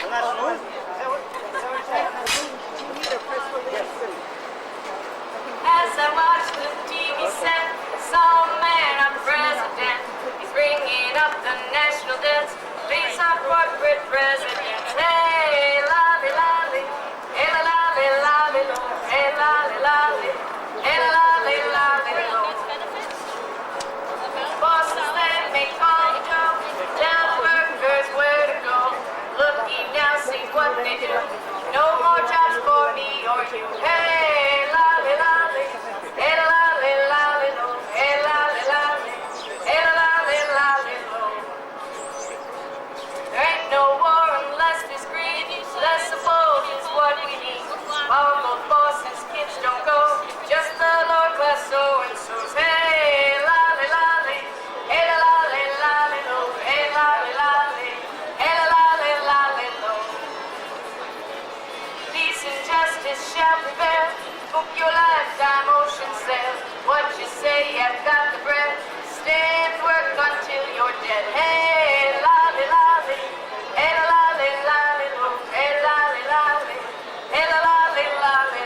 As I watch the TV set, some man, a president, he's bringing up the national debts, face our corporate presidents. Hey, lolly, lolly, hey, lolly, lolly, hey, lolly, lolly, hey, lolly, lolly, bosses that make all the dough, tell workers where to go, looking down, see what they do, no more jobs for me or you. Hey, lolly, lolly, hey, lolly, lolly, hey, lolly, lolly, hey, lolly, lolly, there ain't no war unless there's greed, less of both is what we need. All the bosses, kids don't go, just the lower class so-and-sos. Hey, lolly, lolly, hey, lolly, lolly, hey, lolly, lolly, hey, lolly, lolly, peace and justice shall prevail. Book your lifetime ocean sail. What you say, I've got the bread. Stay and work until you're dead. Hey, lolly, lolly, hey, lolly, lolly, hey, lolly, lolly, hey, lolly, lolly,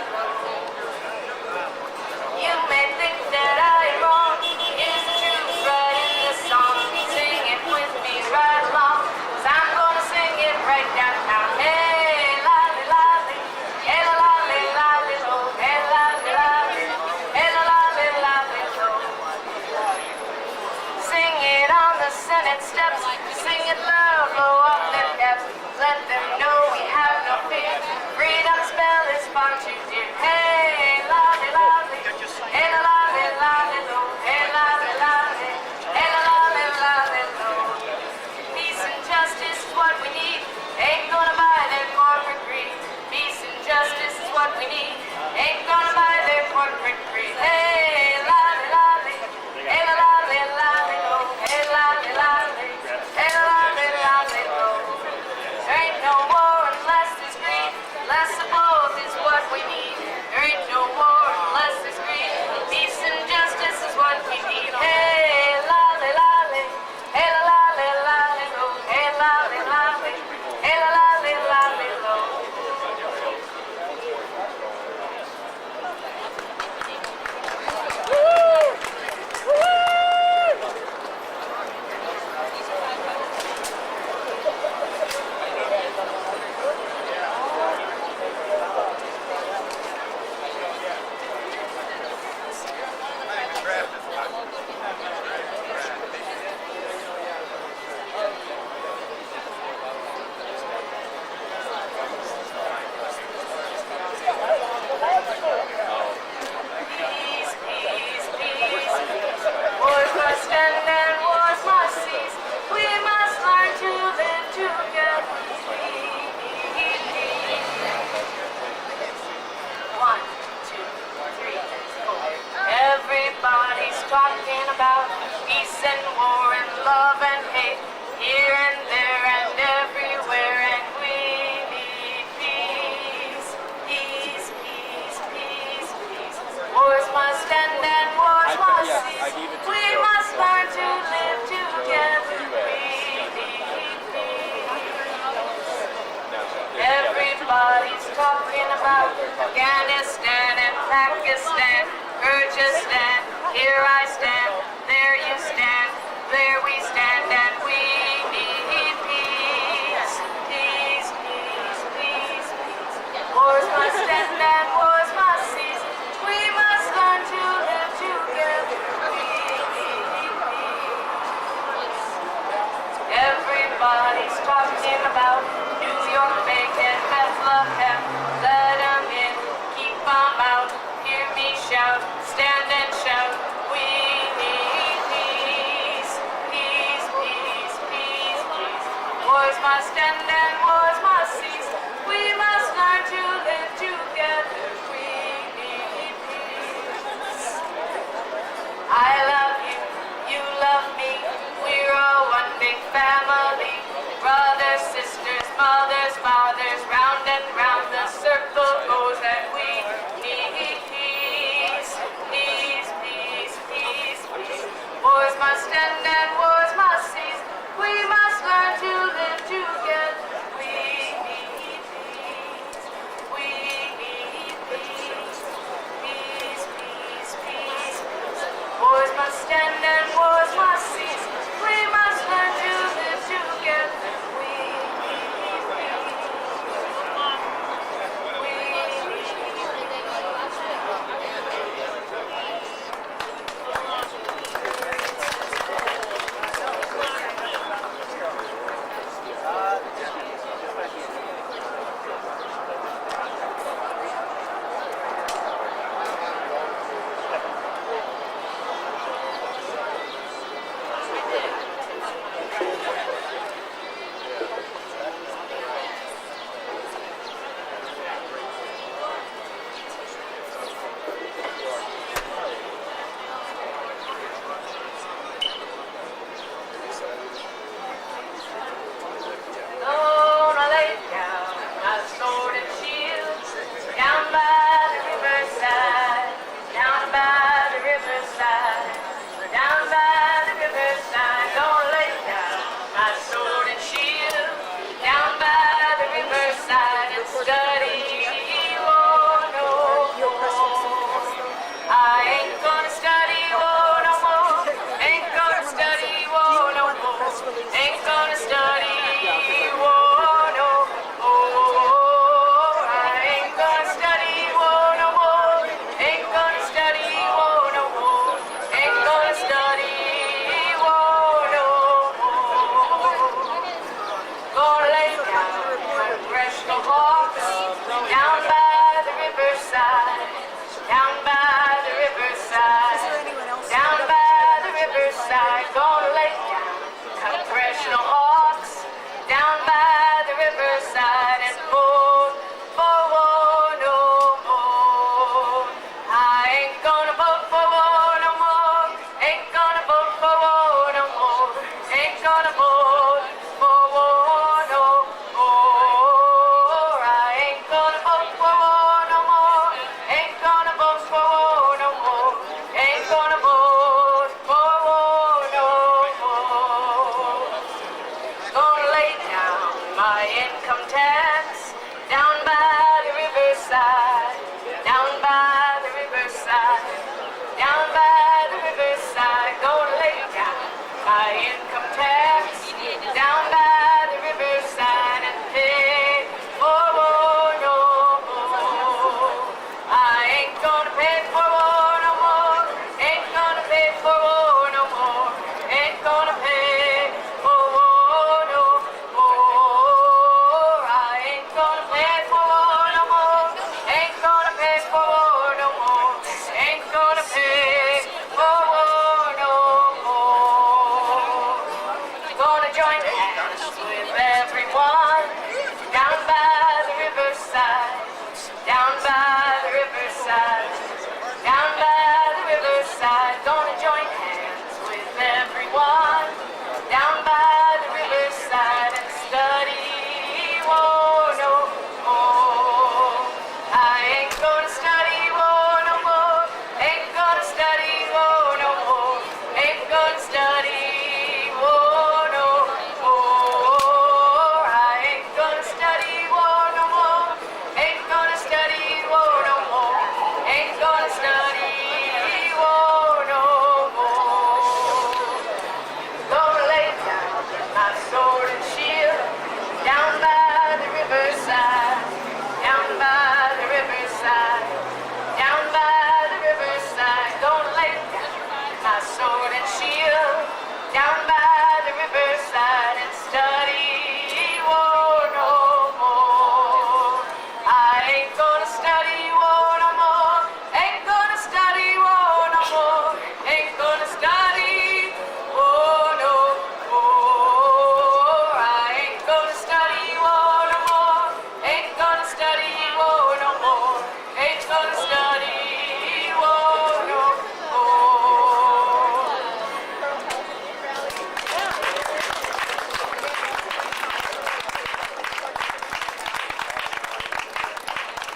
you may think that I am wrong. Here's the truth right in the song. Sing it with me right along, 'cause I'm gonna sing it right downtown. Hey, lolly, lolly, hey, lolly, lolly, hey, lolly, lolly, hey, lolly, lolly, sing it on the Senate steps, sing it loud, blow up their caps, let them know we have no fear. Freedom's spell is far too dear. Hey, lolly, lolly, hey, lolly, lolly, hey, lolly, lolly, hey, lolly, lolly, peace and justice is what we need. Ain't gonna buy their corporate greed. Peace and justice is what we need. Ain't gonna buy their corporate greed. Hey, lolly, lolly, hey, lolly, lolly, hey, lolly, lolly, hey, lolly, lolly, there ain't no war unless there's greed. Less of both is what we need. There ain't no war unless there's greed. Peace and justice is what we need. Hey, lolly, lolly, hey, lolly, lolly, hey, lolly, lolly, hey, lolly, lolly, wars must end and wars must cease. We must learn to live together. We need peace. 1, 2, 3, 4. Everybody's talking about peace and war and love and hate, here and there and everywhere, and we need peace. Peace, peace, peace, peace. Wars must end and wars must cease. We must learn to live together. We need peace. Everybody's talking about Afghanistan and Pakistan, Kyrgyzstan. Here I stand, there you stand, there we stand, and we need peace. Peace, peace, peace, peace. Wars must end and wars must cease. We must learn to live together. We need peace. Everybody's talking about New York, Macon, Bethlehem. Let 'em in, keep 'em out. Hear me shout, stand and shout. We need peace. Peace, peace, peace, peace. Wars must end and wars must cease. We must learn to live together. We need peace. I love you, you love me. We're all one big family. Brothers, sisters, mothers, fathers, round and round the circle goes, and we need peace. Peace, peace, peace, peace. Wars must end and wars must cease. We must learn to live together. We need my income tax. Down by the riverside, down by the riverside, down by the riverside, gonna lay down my income tax. Down by the riverside and pay for war no more. I ain't gonna pay for war no more. Ain't gonna pay for war no more. Ain't gonna pay for war no more. I ain't gonna pay for war no more. Ain't gonna pay for war no more. Ain't gonna pay for war no more. Gonna join hands with everyone down by the riverside, down by the riverside, down by the riverside. Gonna join hands with everyone down by the riverside and study war no more. I ain't gonna study war no more. Ain't gonna study war no more. Ain't gonna study war no more. I ain't gonna study war no more. Ain't gonna study war no more. Ain't gonna study war no more. Gonna lay down my sword and shield down by the riverside, down by the riverside, down by the riverside. Gonna lay down my sword and shield down by the riverside and study war no more. I ain't gonna study war no more. Ain't gonna study war no more. Ain't gonna study war no more. I ain't gonna study war no more. Ain't gonna study war no more. Ain't gonna study war no more.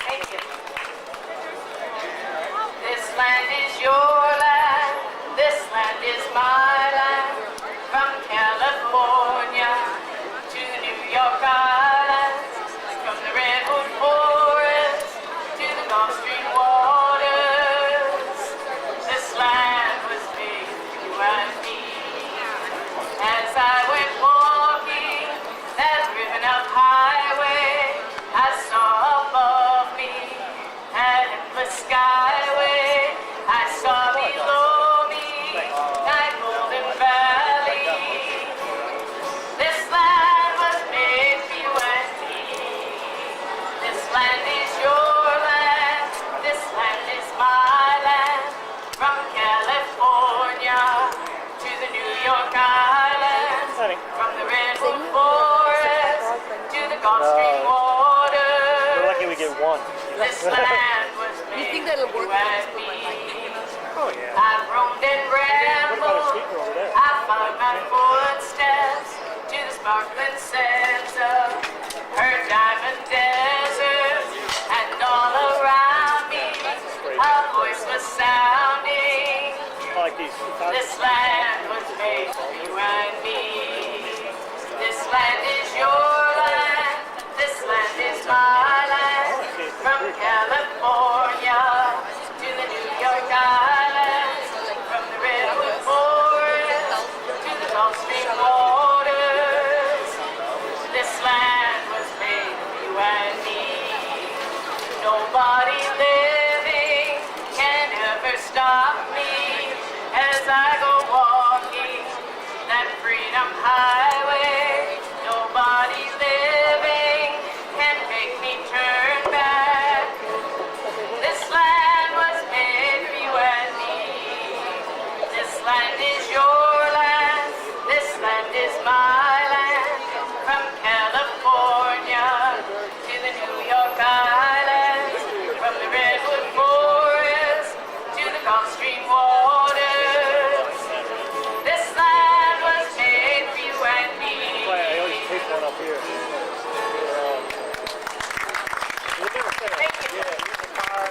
Thank you. This land is your land. This land is my land. From California to New York Island. From the Redwood Forest to the Gulf Stream waters. This land was made for you and me. As I went walking that riven up highway, I saw above me an endless skyway. I saw below me night golden valley. This land was made for you and me. This land is your land. This land is my land. From California to the New York Islands. From the Redwood Forest to the Gulf Stream waters. We're lucky we get one. This land was You made think that'll for work you with and me. Oh yeah. I've roamed and What about a rambled. speaker over there? I followed my footsteps to the sparkling sands of her diamond desert, and all around me a voice was sounding. I like these. This land was made for you and me. This land is your land. This land is my land. From California to the New York Islands. From the Redwood Forest to the Gulf Stream waters. This land was made for you and me. Nobody living can ever stop me as I go walking that freedom highway. Nobody living can make me turn back. This land was made for you and me. This land is your land. This land is my land. From California to the New York Islands. From the Redwood Forest to the Gulf Stream waters. This land was made for you and me. I always take one up here. Thank you. Yeah, here's the car.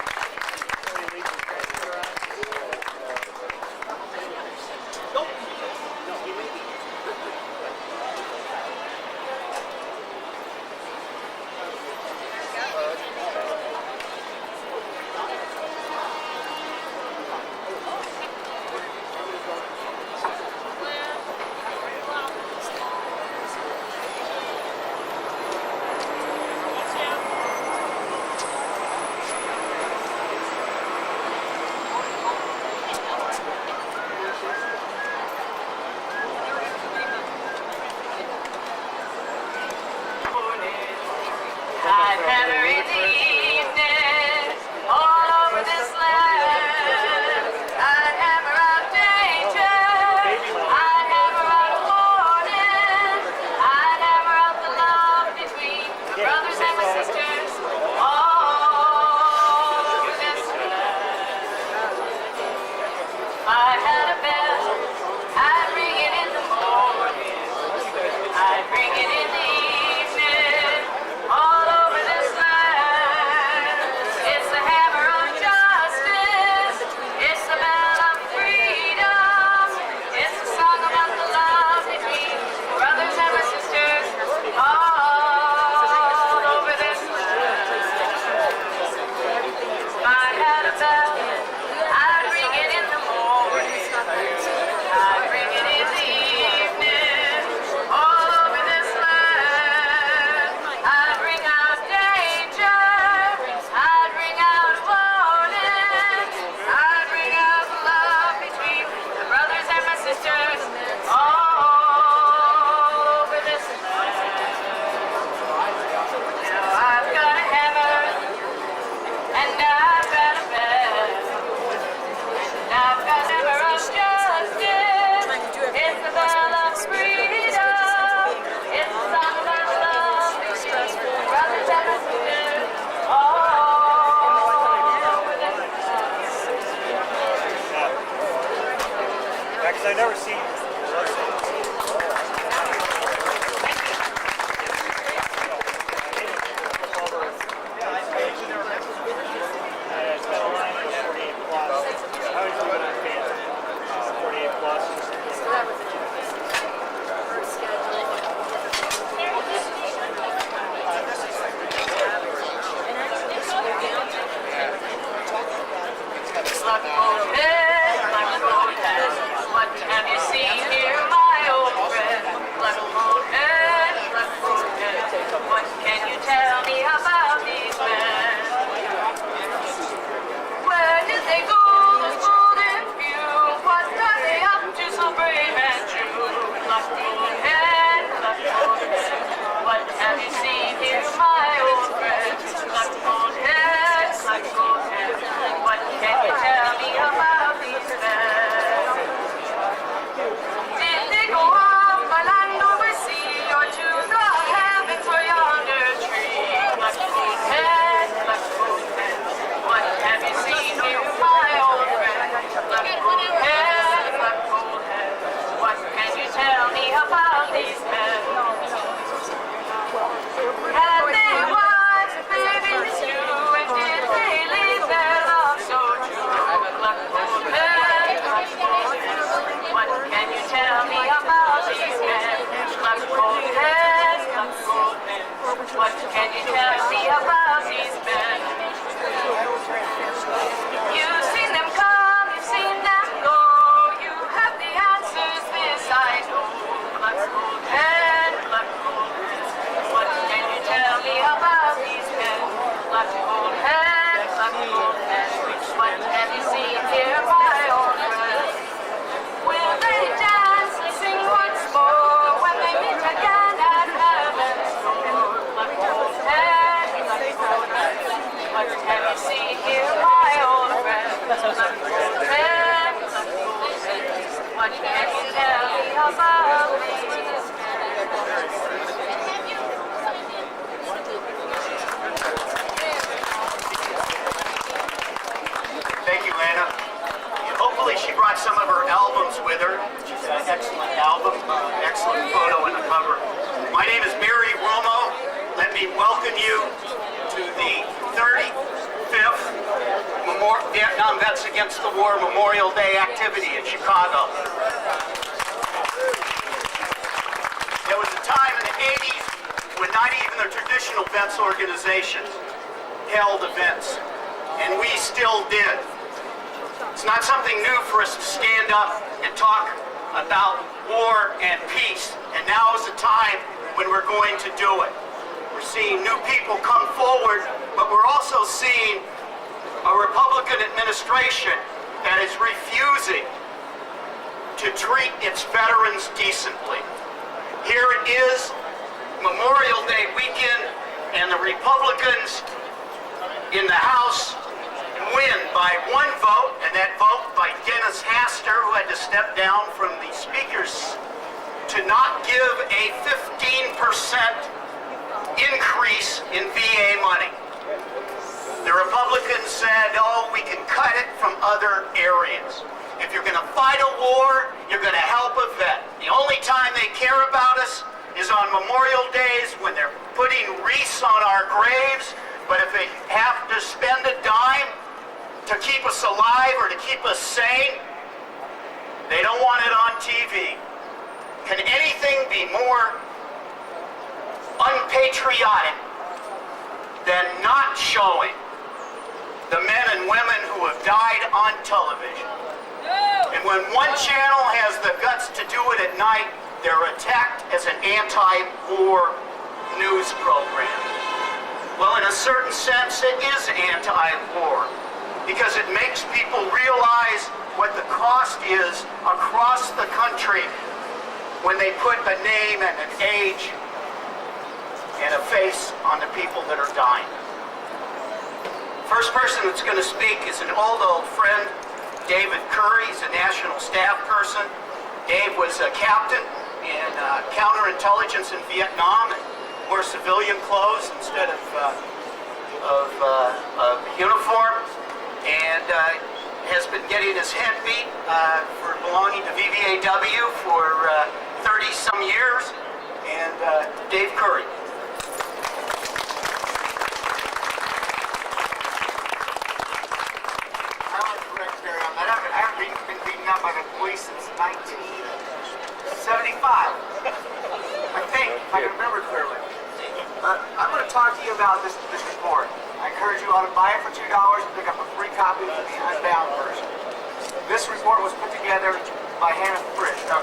Where you leave the transmitter on. Nope. No, he may be. can you tell me about these men? You've seen them come, you've seen them go. You have the answers, this I know. Black gold head, black gold head. What can you tell me about these men? Black gold head, black gold head. What have you seen here, my old friend? Will they dance and sing once more when they meet again at heaven's door? Black gold head, black gold head. What have you seen here, my old friend? Black gold head, black gold head. What can you tell me about these men? Thank you, Anna. Hopefully she brought some of her albums with her. She's got an excellent album, excellent photo in the cover. My name is Mary Romo. Let me welcome you to the 35th Vietnam Vets Against the War Memorial Day activity in Chicago. There was a time in the 80s when not even the traditional vets organizations held events, and we still did. It's not something new for us to stand up and talk about war and peace, and now is the time when we're going to do it. We're seeing new people come forward, but we're also seeing a Republican administration that is refusing to treat its veterans decently. Here it is, Memorial Day weekend, and the Republicans in the House win by one vote, and that vote by Dennis Haster, who had to step down from the speakers to not give a 15% increase in VA money. The Republicans said, oh, we can cut it from other areas. If you're going to fight a war, you're going to help a vet. The only time they care about us is on Memorial Days when they're putting wreaths on our graves, but if they have to spend a dime to keep us alive or to keep us sane, they don't want it on TV. Can anything be more unpatriotic than not showing the men and women who have died on television? And when one channel has the guts to do it at night, they're attacked as an anti-war news program. Well, in a certain sense, it is anti-war, because it makes people realize what the cost is across the country when they put a name and an age and a face on the people that are dying. First person that's going to speak is an old friend, David Curry. He's a national staff person. Dave was a captain in counterintelligence in Vietnam and wore civilian clothes instead of uniform, and has been getting his head beat for belonging to VVAW for 30-some years. And Dave Curry. I want to correct Barry on that. I haven't been beaten up by the police since 1975. I think, if I can remember clearly. I'm going to talk to you about this report. I encourage you all to buy it for $2 and pick up a free copy of the unbound version. This report was put together by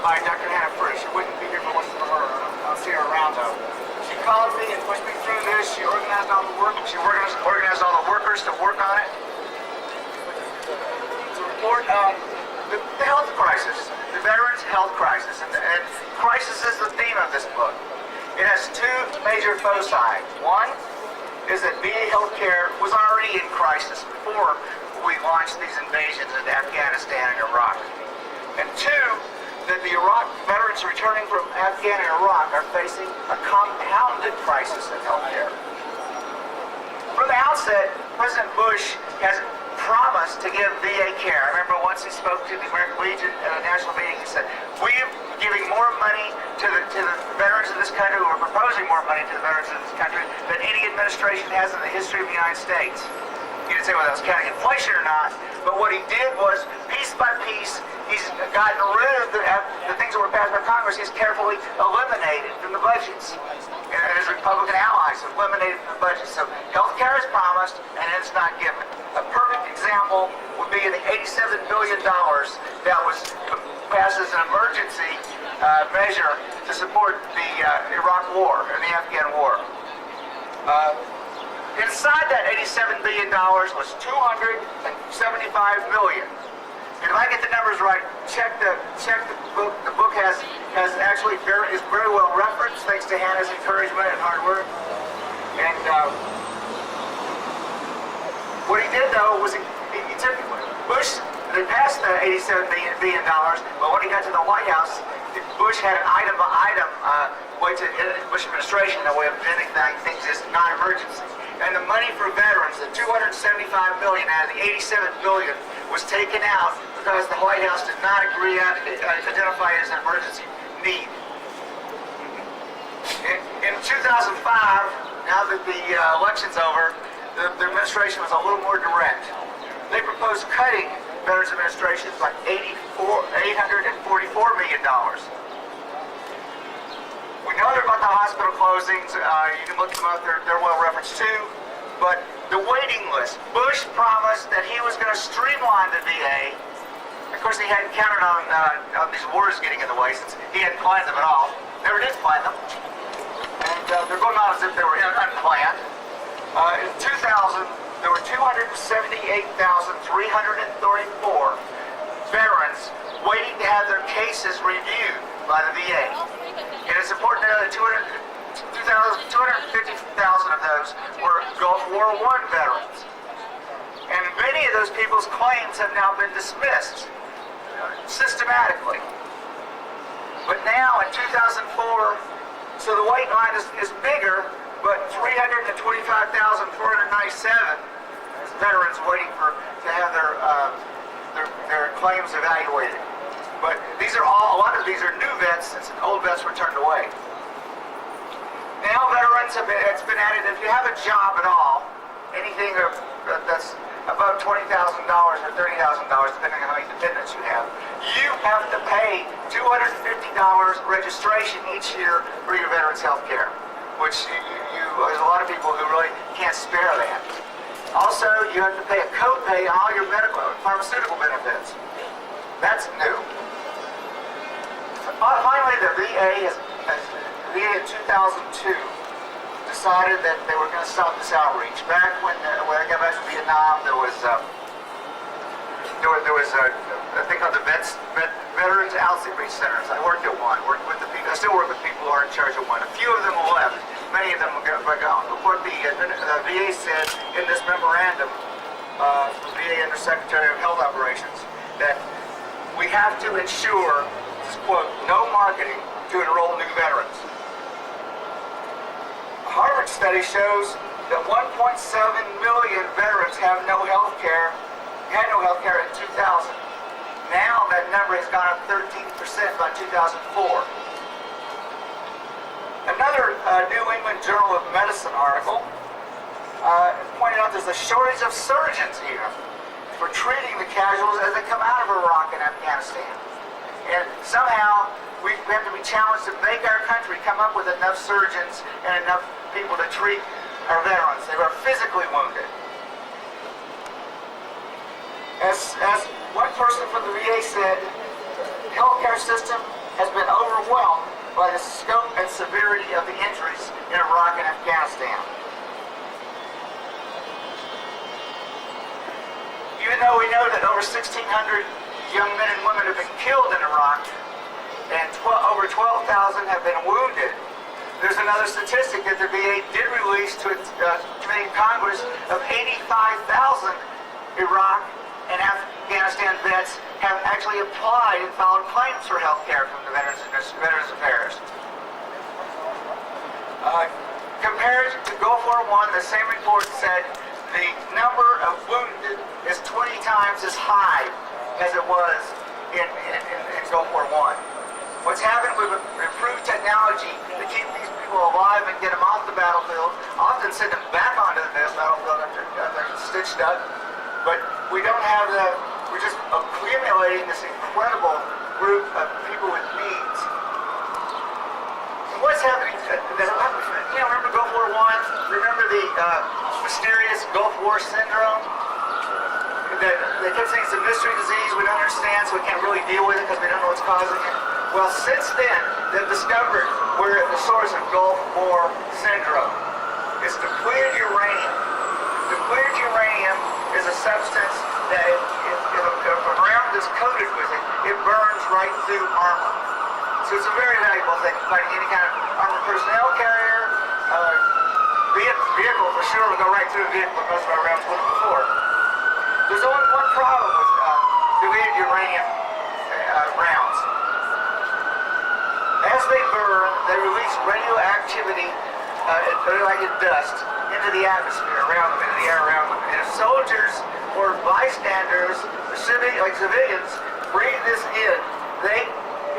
by Dr. Hannah Frisch. She wouldn't be here if it wasn't for her. I don't see her around though. She called me and pushed me through this. She organized all the work. She organized all the workers to work on it. It's a report on the health crisis, the veterans' health crisis, and crisis is the theme of this book. It has two major foci. One is that VA healthcare was already in crisis before we launched these invasions into Afghanistan and Iraq. And two, that the Iraq veterans returning from Afghan and Iraq are facing a compounded crisis in healthcare. From the outset, President Bush has promised to give VA care. I remember once he spoke to the American Legion at a national meeting, he said, we're giving more money to the veterans of this country, we're proposing more money to the veterans of this country than any administration has in the history of the United States. He didn't say whether that was counting inflation or not, but what he did was, piece by piece, he's gotten rid of the things that were passed by Congress. He's carefully eliminated from the budgets. And his Republican allies have eliminated from the budget. So health care is promised and it's not given. A perfect example would be the $87 billion that was passed as an emergency measure to support the Iraq War and the Afghan War. Inside that $87 billion was $275 billion. And if I get the numbers right, check the book. The book is very well referenced thanks to Hannah's encouragement and hard work. And what he did though was he took Bush. They passed the $87 billion, but when he got to the White House, Bush had an item-by-item way to Bush administration, a way of presenting things as non-emergency. And the money for veterans, the $275 billion out of the $87 billion, was taken out because the White House did not agree on identify it as an emergency need. In 2005, now that the election's over, the administration was a little more direct. They proposed cutting Veterans Administration by $844 million. We know they're about the hospital closings. You can look them up. They're well referenced too. But the waiting list. Bush promised that he was going to streamline the VA. Of course, he hadn't counted on these wars getting in the way since he hadn't planned them at all. Never did plan them. And they're going on as if they were unplanned. In 2000, there were 278,334 veterans waiting to have their cases reviewed by the VA. And it's important to know that 250,000 of those were Gulf War I veterans. And many of those people's claims have now been dismissed systematically. But now in 2004, so the wait line is bigger, but 325,497 veterans waiting to have their claims evaluated. But these are a lot of these are new vets since old vets were turned away. Now veterans it's been added, if you have a job at all, anything that's above $20,000 or $30,000, depending on how many dependents you have to pay $250 registration each year for your veterans health care, which there's a lot of people who really can't spare that. Also, you have to pay a copay on all your medical and pharmaceutical benefits. That's new. Finally, the VA in 2002 decided that they were going to stop this outreach. Back when I got back from Vietnam, there was a thing called the Veterans Outreach Centers. I worked at one. I still work with people who are in charge of one. A few of them left. Many of them were gone. But what the VA said in this memorandum, the VA Undersecretary of Health Operations, that we have to ensure, this quote, no marketing to enroll new veterans. A Harvard study shows that 1.7 million veterans had no health care in 2000. Now that number has gone up 13% by 2004. Another New England Journal of Medicine article pointed out there's a shortage of surgeons here for treating the casualties as they come out of Iraq and Afghanistan. And somehow we have to be challenged to make our country come up with enough surgeons and enough people to treat our veterans. They were physically wounded. As one person from the VA said, the healthcare system has been overwhelmed by the scope and severity of the injuries in Iraq and Afghanistan. Even though we know that over 1,600 young men and women have been killed in Iraq and over 12,000 have been wounded, there's another statistic that the VA did release to its Committee of Congress of 85,000 Iraq and Afghanistan vets have actually applied and filed claims for health care from the Veterans Affairs. Compared to Gulf War I, the same report said the number of wounded is 20 times as high as it was in Gulf War I. What's happened, we've improved technology to keep these people alive and get them off the battlefield, often send them back onto the battlefield after they're stitched up. But we don't have we're just accumulating this incredible group of people with needs. And what's happening, remember Gulf War I? the mysterious Gulf War syndrome? They kept saying it's a mystery disease we don't understand, so we can't really deal with it because we don't know what's causing it. Well, since then, they've discovered where the source of Gulf War syndrome. It's depleted uranium. Depleted uranium is a substance that if a round is coated with it, it burns right through armor. So it's a very valuable thing, like any kind of armored personnel carrier, vehicle for sure will go right through a vehicle, most of our rounds wouldn't before. There's only one problem with depleted uranium rounds. As they burn, they release radioactivity, like dust, into the atmosphere around them, into the air around them. And if soldiers or bystanders, like civilians, breathe this in,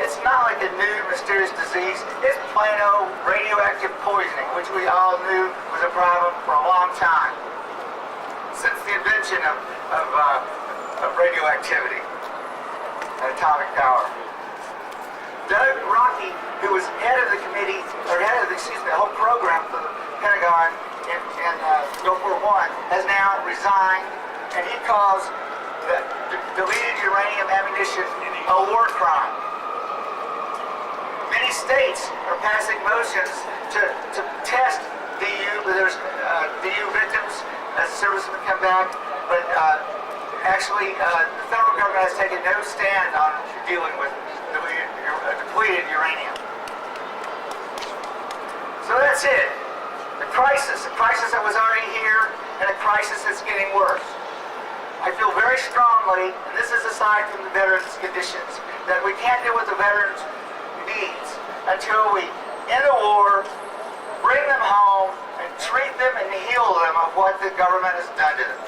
it's not like a new mysterious disease. It's plain old radioactive poisoning, which we all knew was a problem for a long time, since the invention of radioactivity and atomic power. Doug Rocky, who was head of the committee, or head of the whole program for the Pentagon in Gulf War I, has now resigned, and he calls the depleted uranium ammunition a war crime. Many states are passing motions to test there's DU victims as servicemen come back, but actually the federal government has taken no stand on dealing with depleted uranium. So that's it. A crisis that was already here, and a crisis that's getting worse. I feel very strongly, and this is aside from the veterans' conditions, that we can't deal with the veterans' needs until we end the war, bring them home, and treat them and heal them of what the government has done to them.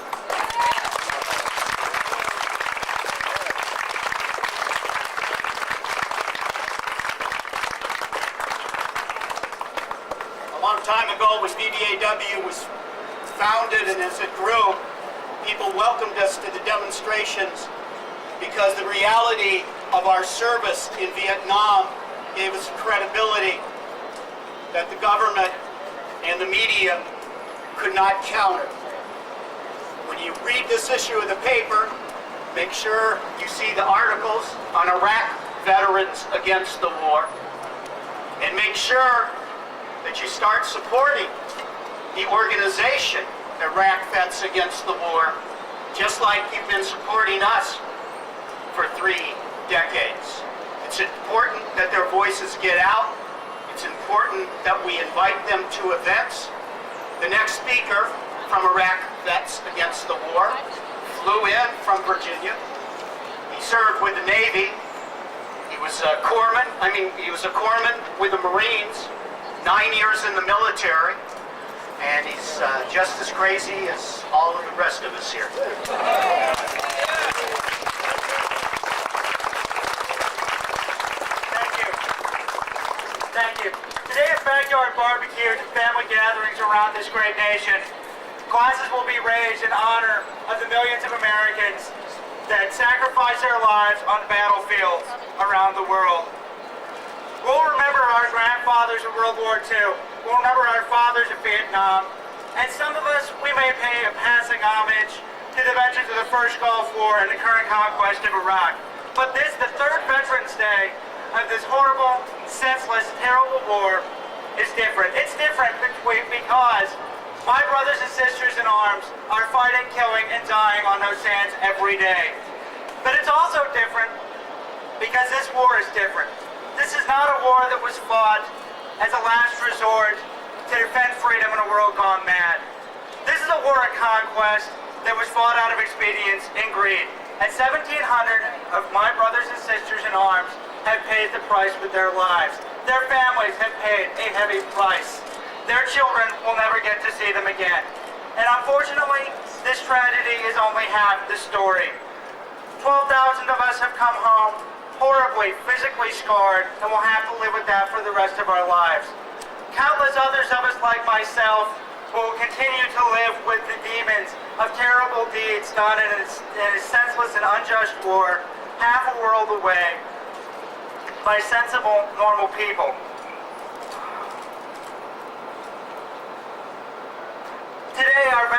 A long time ago, when VVAW was founded and as it grew, people welcomed us to the demonstrations because the reality of our service in Vietnam gave us credibility that the government and the media could not counter. When you read this issue of the paper, make sure you see the articles on Iraq veterans against the war, and make sure that you start supporting the organization Iraq Vets Against the War, just like you've been supporting us for 3 decades. It's important that their voices get out. It's important that we invite them to events. The next speaker from Iraq Vets Against the War flew in from Virginia. He served with the Navy. He was a corpsman. He was a corpsman with the Marines, 9 years in the military, and he's just as crazy as all of the rest of us here. Thank you. Today at Backyard Barbecues and family gatherings around this great nation, glasses will be raised in honor of the millions of Americans that sacrificed their lives on the battlefields around the world. We'll remember our grandfathers in World War II. We'll remember our fathers in Vietnam. And some of us, we may pay a passing homage to the veterans of the First Gulf War and the current conquest of Iraq. But this, the third Veterans Day of this horrible, senseless, terrible war, is different. It's different because my brothers and sisters in arms are fighting, killing, and dying on those sands every day. But it's also different because this war is different. This is not a war that was fought as a last resort to defend freedom in a world gone mad. This is a war of conquest that was fought out of expedience and greed. And 1,700 of my brothers and sisters in arms have paid the price with their lives. Their families have paid a heavy price. Their children will never get to see them again. And unfortunately, this tragedy is only half the story. 12,000 of us have come home horribly, physically scarred, and will have to live with that for the rest of our lives. Countless others of us, like myself, will continue to live with the demons of terrible deeds done in a senseless and unjust war, half a world away, by sensible, normal people.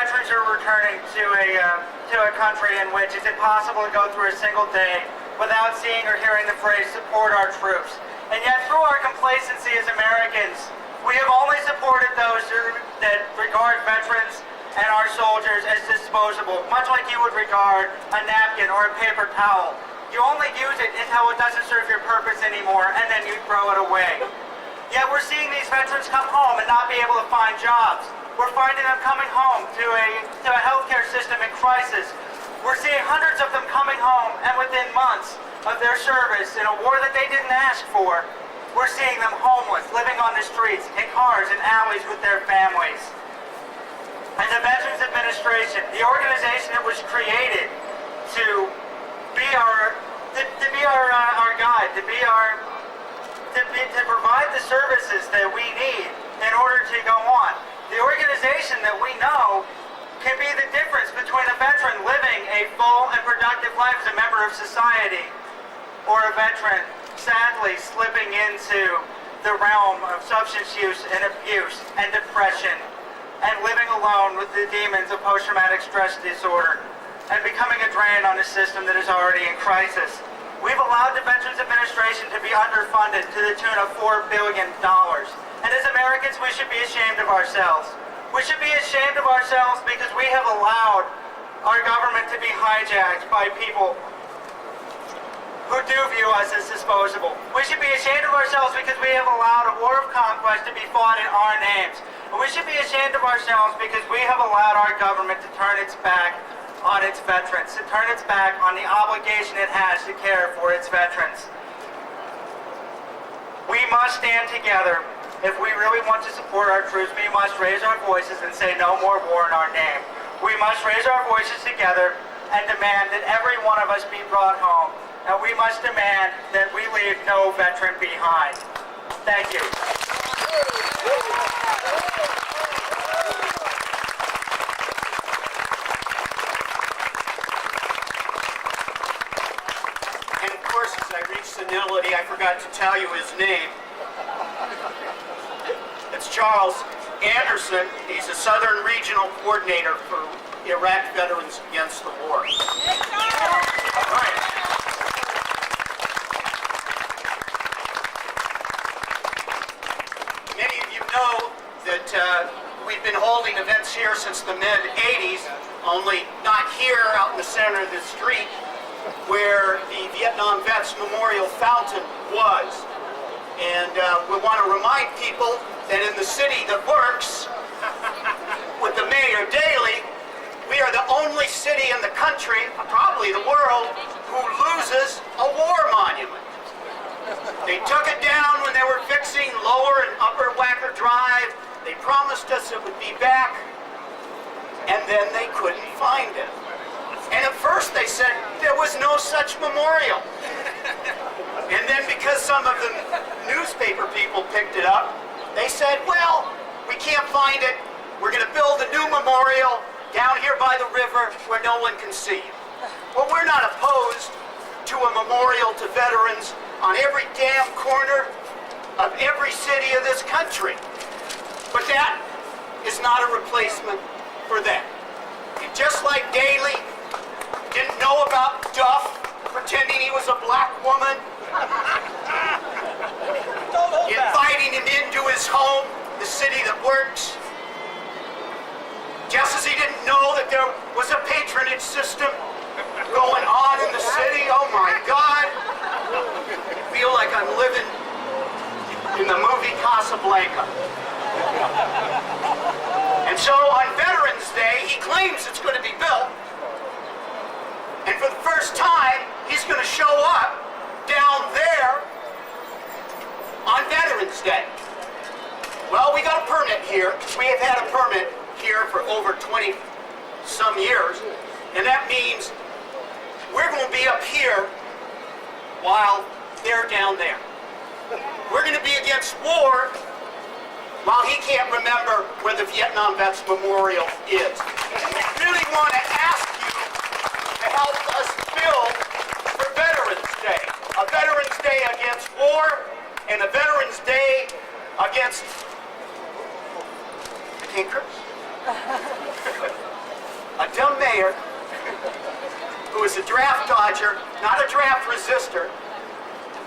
veterans are returning to a country in which it's impossible to go through a single day without seeing or hearing the phrase, support our troops. And yet through our complacency as Americans, we have only supported those that regard veterans and our soldiers as disposable, much like you would regard a napkin or a paper towel. You only use it until it doesn't serve your purpose anymore, and then you throw it away. Yet we're seeing these veterans come home and not be able to find jobs. We're finding them coming home to a healthcare system in crisis. We're seeing hundreds of them coming home, and within months of their service in a war that they didn't ask for, we're seeing them homeless, living on the streets, in cars and alleys with their families. And the Veterans Administration, the organization that was created to be our guide, to provide the services that we need in order to go on. The organization that we know can be the difference between a veteran living a full and productive life as a member of society, or a veteran sadly slipping into the realm of substance use and abuse and depression, and living alone with the demons of post-traumatic stress disorder, and becoming a drain on a system that is already in crisis. We've allowed the Veterans Administration to be underfunded to the tune of $4 billion. And as Americans, we should be ashamed of ourselves. We should be ashamed of ourselves because we have allowed our government to be hijacked by people who do view us as disposable. We should be ashamed of ourselves because we have allowed a war of conquest to be fought in our names. And we should be ashamed of ourselves because we have allowed our government to turn its back on its veterans, to turn its back on the obligation it has to care for its veterans. We must stand together. If we really want to support our troops, we must raise our voices and say no more war in our name. We must raise our voices together and demand that every one of us be brought home. And we must demand that we leave no veteran behind. Thank you. And of course, as I reach senility, I forgot to tell you his name. It's Charles Anderson. He's a Southern Regional Coordinator for Iraq Veterans Against the War. All right. Many of you know that we've been holding events here since the mid-'80s, only not here out in the center of the street where the Vietnam Vets Memorial Fountain was. And we want to remind people that in the city that works with the mayor daily, we are the only city in the country, probably the world, who loses a war monument. They took it down when they were fixing Lower and Upper Wacker Drive. They promised us it would be back, and then they couldn't find it. And at first they said there was no such memorial. And then because some of the newspaper people picked it up, they said, well, we can't find it. We're going to build a new memorial down here by the river where no one can see it. Well, we're not opposed to a memorial to veterans on every damn corner of every city of this country. But that is not a replacement for that. And just like Daley didn't know about Duff pretending he was a black woman, inviting him into his home, the city that works, just as he didn't know that there was a patronage system going on in the city. Oh my God. I feel like I'm living in the movie Casablanca. And so on Veterans Day, he claims it's going to be built. And for the first time, he's going to show up down there on Veterans Day. Well, we got a permit here. We have had a permit here for over 20 some years. And that means we're going to be up here while they're down there. We're going to be against war while he can't remember where the Vietnam Vets Memorial is. And we really want to ask you to help us build for Veterans Day. A Veterans Day against war and a Veterans Day against... I can't curse. player who is a draft dodger, not a draft resistor.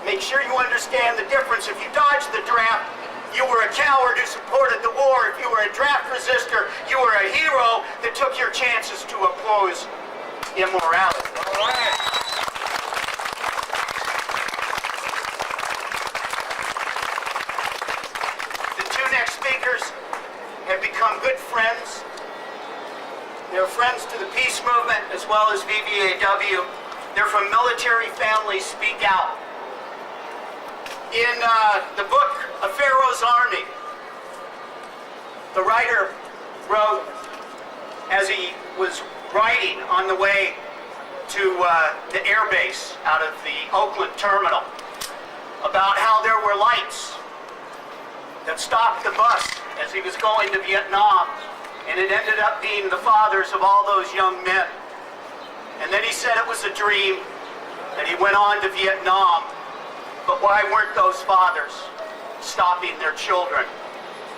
Make sure you understand the difference. If you dodged the draft, you were a coward who supported the war. If you were a draft resistor, you were a hero that took your chances to oppose immorality. All right. The two next speakers have become good friends. They're friends to the peace movement as well as VVAW. They're from military families. Speak out. In the book, A Pharaoh's Army, the writer wrote, as he was riding on the way to the air base out of the Oakland terminal, about how there were lights that stopped the bus as he was going to Vietnam, and it ended up being the fathers of all those young men. And then he said it was a dream, and he went on to Vietnam. But why weren't those fathers stopping their children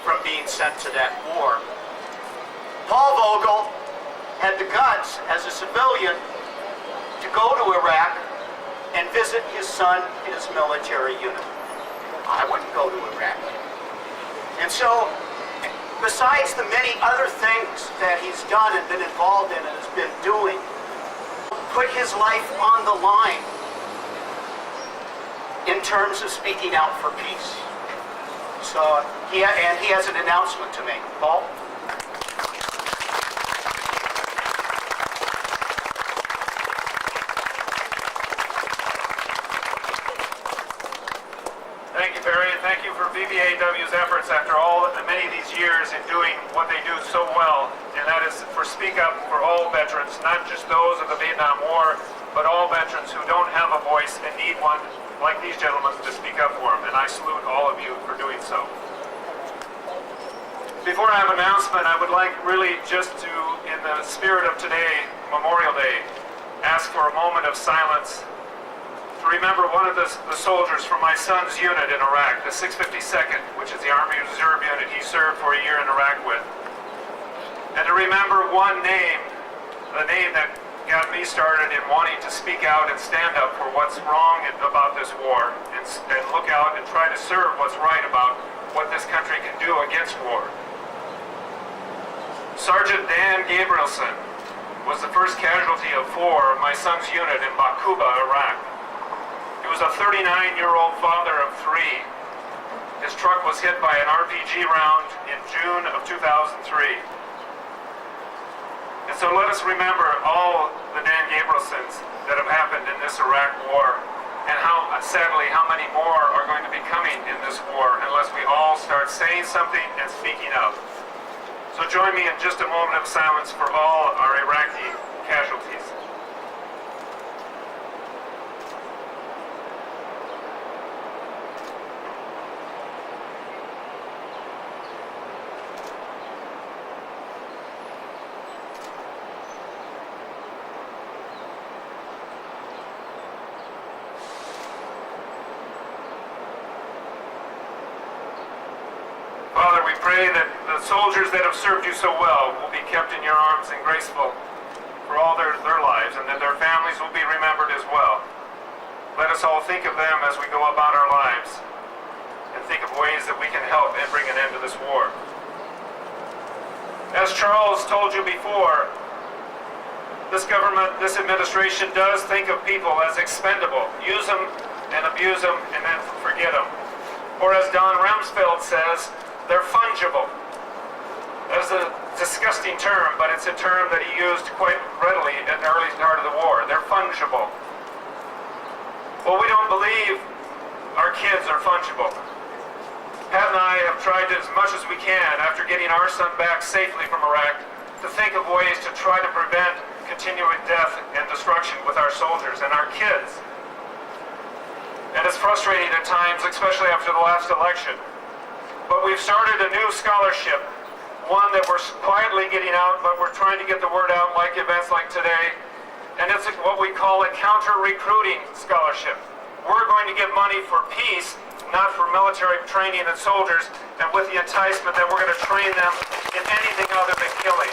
from being sent to that war? Paul Vogel had the guts as a civilian to go to Iraq and visit his son in his military unit. I wouldn't go to Iraq. And so, besides the many other things that he's done and been involved in and has been doing, put his life on the line in terms of speaking out for peace. So, he has an announcement to make. Paul? Thank you, Barry, and thank you for VVAW's efforts after many of these years in doing what they do so well, and that is for Speak Up for all veterans, not just those of the Vietnam War, but all veterans who don't have a voice and need one, like these gentlemen, to speak up for them, and I salute all of you for doing so. Before I have an announcement, I would like really just to, in the spirit of today, Memorial Day, ask for a moment of silence to remember one of the soldiers from my son's unit in Iraq, the 652nd, which is the Army Reserve unit he served for a year in Iraq with. And to remember one name, the name that got me started in wanting to speak out and stand up for what's wrong about this war and look out and try to serve what's right about what this country can do against war. Sergeant Dan Gabrielson was the first casualty of 4 of my son's unit in Bakuba, Iraq. He was a 39-year-old father of 3. His truck was hit by an RPG round in June of 2003. And so let us remember all the Dan Gabrielsons that have happened in this Iraq war, and how, sadly, how many more are going to be coming in this war unless we all start saying something and speaking up. So join me in just a moment of silence for all our Iraqi casualties. Father, we pray that the soldiers that have served you so well will be kept in your arms and graceful for all their lives, and that their families will be remembered as well. Let us all think of them as we go about our lives, and think of ways that we can help and bring an end to this war. As Charles told you before, this government, this administration does think of people as expendable. Use them and abuse them and then forget them. Or as Don Rumsfeld says, they're fungible. That is a disgusting term, but it's a term that he used quite readily in the early start of the war. They're fungible. Well, we don't believe our kids are fungible. Pat and I have tried as much as we can, after getting our son back safely from Iraq, to think of ways to try to prevent continuing death and destruction with our soldiers and our kids. And it's frustrating at times, especially after the last election. But we've started a new scholarship, one that we're quietly getting out, but we're trying to get the word out, like events like today. And it's what we call a counter-recruiting scholarship. We're going to give money for peace, not for military training and soldiers, and with the enticement that we're going to train them in anything other than killing.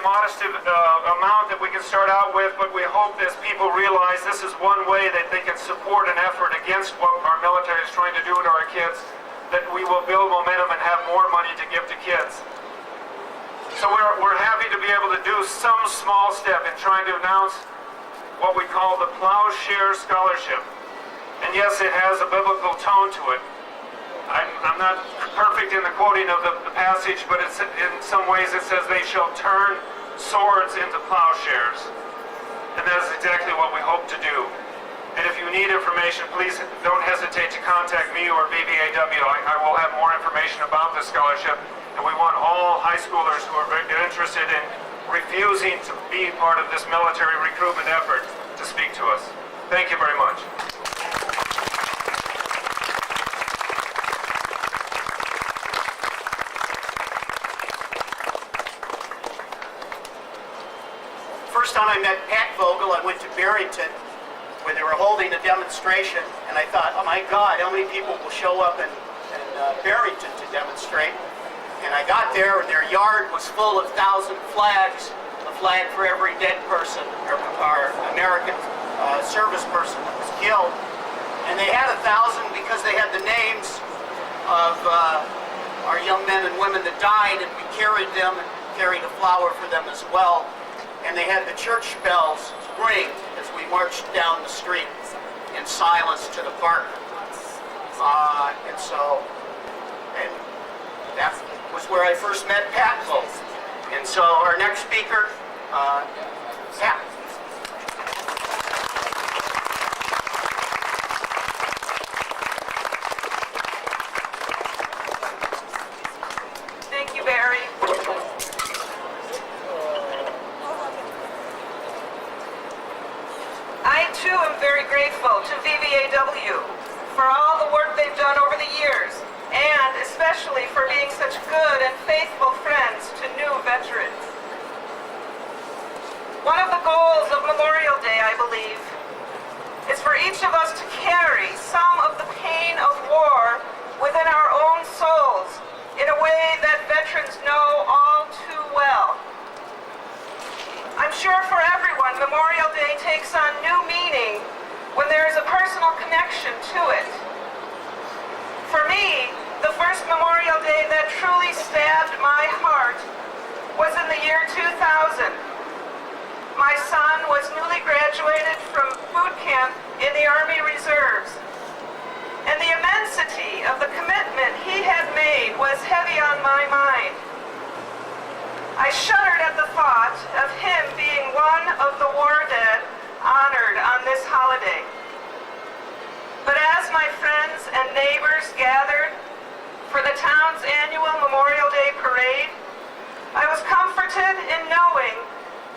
a modest amount that we can start out with, but we hope as people realize this is one way that they can support an effort against what our military is trying to do to our kids, that we will build momentum and have more money to give to kids. So we're happy to be able to do some small step in trying to announce what we call the Plowshare Scholarship. And yes, it has a biblical tone to it. I'm not perfect in the quoting of the passage, but it's, in some ways it says they shall turn swords into plowshares. And that's exactly what we hope to do. And if you need information, please don't hesitate to contact me or VVAW. I will have more information about this scholarship. And we want all high schoolers who are interested in refusing to be part of this military recruitment effort to speak to us. Thank you very much. First time I met Pat Vogel, I went to Barrington where they were holding a demonstration, and I thought, oh my God, how many people will show up in Barrington to demonstrate? And I got there, and their yard was full of 1,000 flags, a flag for every dead person, or American service person that was killed. And they had 1,000 because they had the names of our young men and women that died, and we carried them and carried a flower for them as well. And they had the church bells ring as we marched down the street in silence to the park. And that was where I first met Pat Vogel. And so our next speaker, Pat. Thank you, Barry. I too am very grateful to VVAW for all the work they've done over the years, and especially for being such good and faithful friends to new veterans. One of the goals of Memorial Day, I believe, is for each of us to carry some of the pain of war within our own souls in a way that veterans know all too well. I'm sure for everyone, Memorial Day takes on new meaning when there is a personal connection to it. For me, the first Memorial Day that truly stabbed my heart was in the year 2000. My son was newly graduated from boot camp in the Army Reserves, and the immensity of the commitment he had made was heavy on my mind. I shuddered at the thought of him being one of the war dead honored on this holiday. But as my friends and neighbors gathered for the town's annual Memorial Day parade, I was comforted in knowing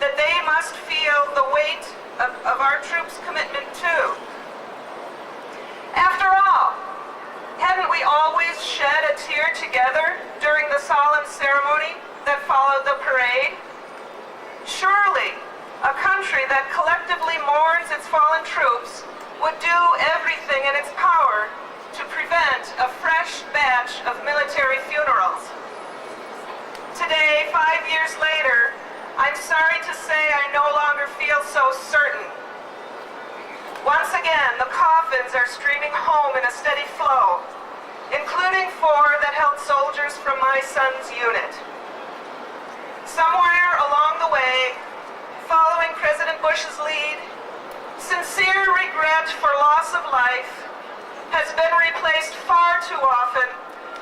that they must feel the weight of our troops' commitment too. After all, hadn't we always shed a tear together during the solemn ceremony that followed the parade? Surely, a country that collectively mourns its fallen troops would do everything in its power to prevent a fresh batch of military funerals. Today, 5 years later, I'm sorry to say I no longer feel so certain. Once again, the coffins are streaming home in a steady flow, including 4 that held soldiers from my son's unit. Somewhere along the way, following President Bush's lead, sincere regret for loss of life has been replaced far too often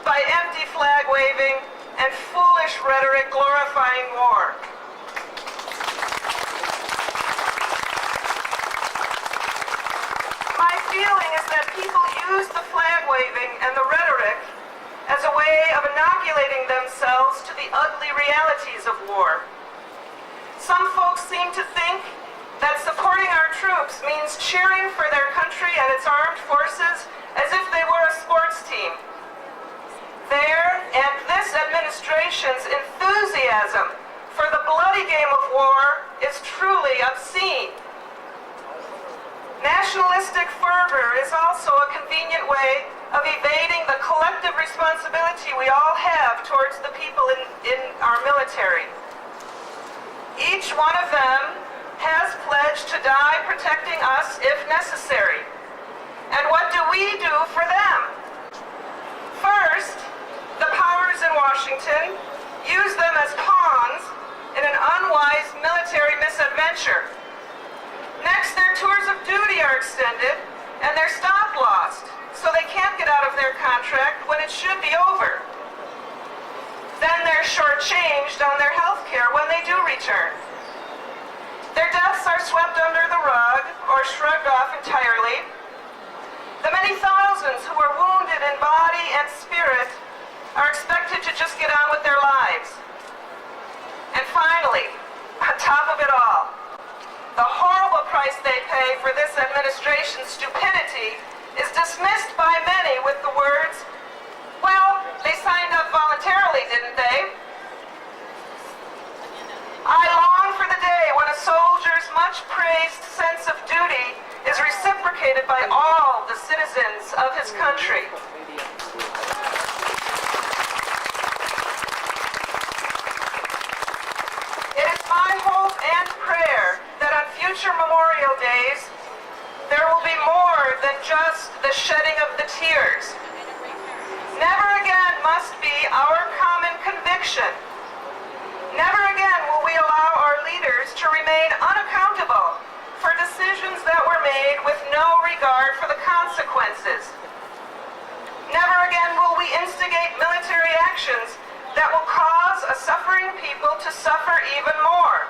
by empty flag waving and foolish rhetoric glorifying war. My feeling is that people use the flag waving and the rhetoric as a way of inoculating themselves to the ugly realities of war. Some folks seem to think that supporting our troops means cheering for their country and its armed forces as if they were a sports team. Their and this administration's enthusiasm for the bloody game of war is truly obscene. Nationalistic fervor is also a convenient way of evading the collective responsibility we all have towards the people in our military. Each one of them has pledged to die protecting us if necessary. And what do we do for them? First, the powers in Washington use them as pawns in an unwise military misadventure. Next, their tours of duty are extended and their stop lost, so they can't get out of their contract when it should be over. Then they're shortchanged on their health care when they do return. Their deaths are swept under the rug or shrugged off entirely. The many thousands who are wounded in body and spirit are expected to just get on with their lives. And finally, on top of it all, the horrible price they pay for this administration's stupidity is dismissed by many with the words, "Well, they signed up voluntarily, didn't they?" I long for the day when a soldier's much-praised sense of duty is reciprocated by all the citizens of his country. It is my hope and prayer that on future Memorial Days, there will be more than just the shedding of the tears. Never again must be our common conviction. Never again will we allow our leaders to remain unaccountable for decisions that were made with no regard for the consequences. Never again will we instigate military actions that will cause a suffering people to suffer even more.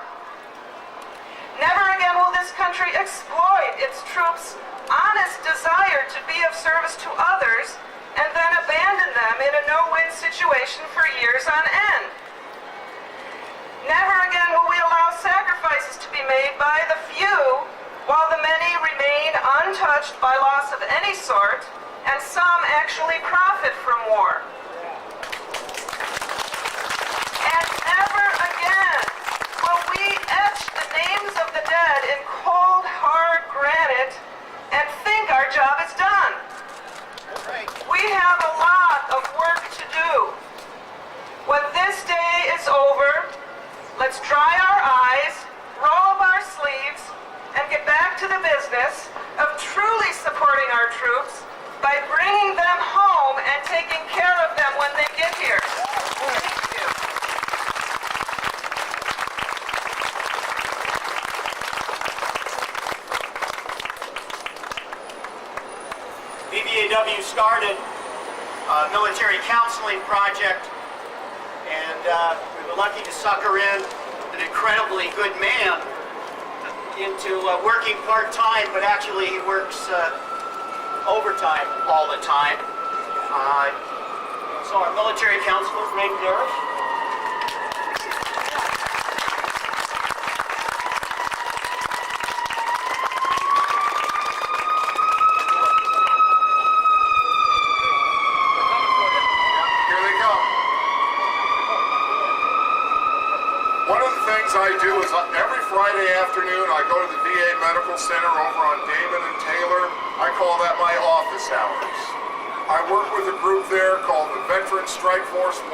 Never again will this country exploit its troops' honest desire to be of service to others and then abandon them in a no-win situation for years on end. Never again will we allow sacrifices to be made by the few while the many remain untouched by loss of any sort, and some actually profit from war. And never again will we etch the names of the dead in cold, hard granite and think our job is done. We have a lot of work to do. When this day is over, let's dry our eyes, roll up our sleeves, and get back to the business of truly supporting our troops by bringing them home and taking care of them when they get here. Thank you. VVAW started a military counseling project, and we were lucky to sucker in an incredibly good man into working part-time, but actually he works overtime all the time. So our military counselor, Parrish. I do is every Friday afternoon I go to the VA Medical Center over on Damon and Taylor. I call that my office hours. I work with a group there called the Veteran Strike Force 1.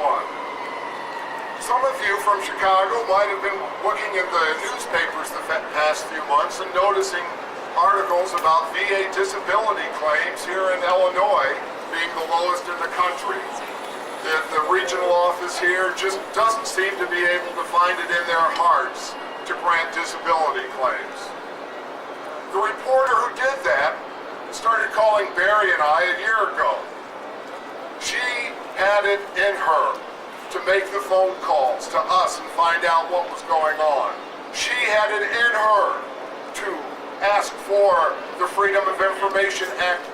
Some of you from Chicago might have been looking in the newspapers the past few months and noticing articles about VA disability claims here in Illinois being the lowest in the country. The regional office here just doesn't seem to be able to find it in their hearts to grant disability claims. The reporter who did that started calling Barry and I a year ago. She had it in her to make the phone calls to us and find out what was going on. She had it in her to ask for the Freedom of Information Act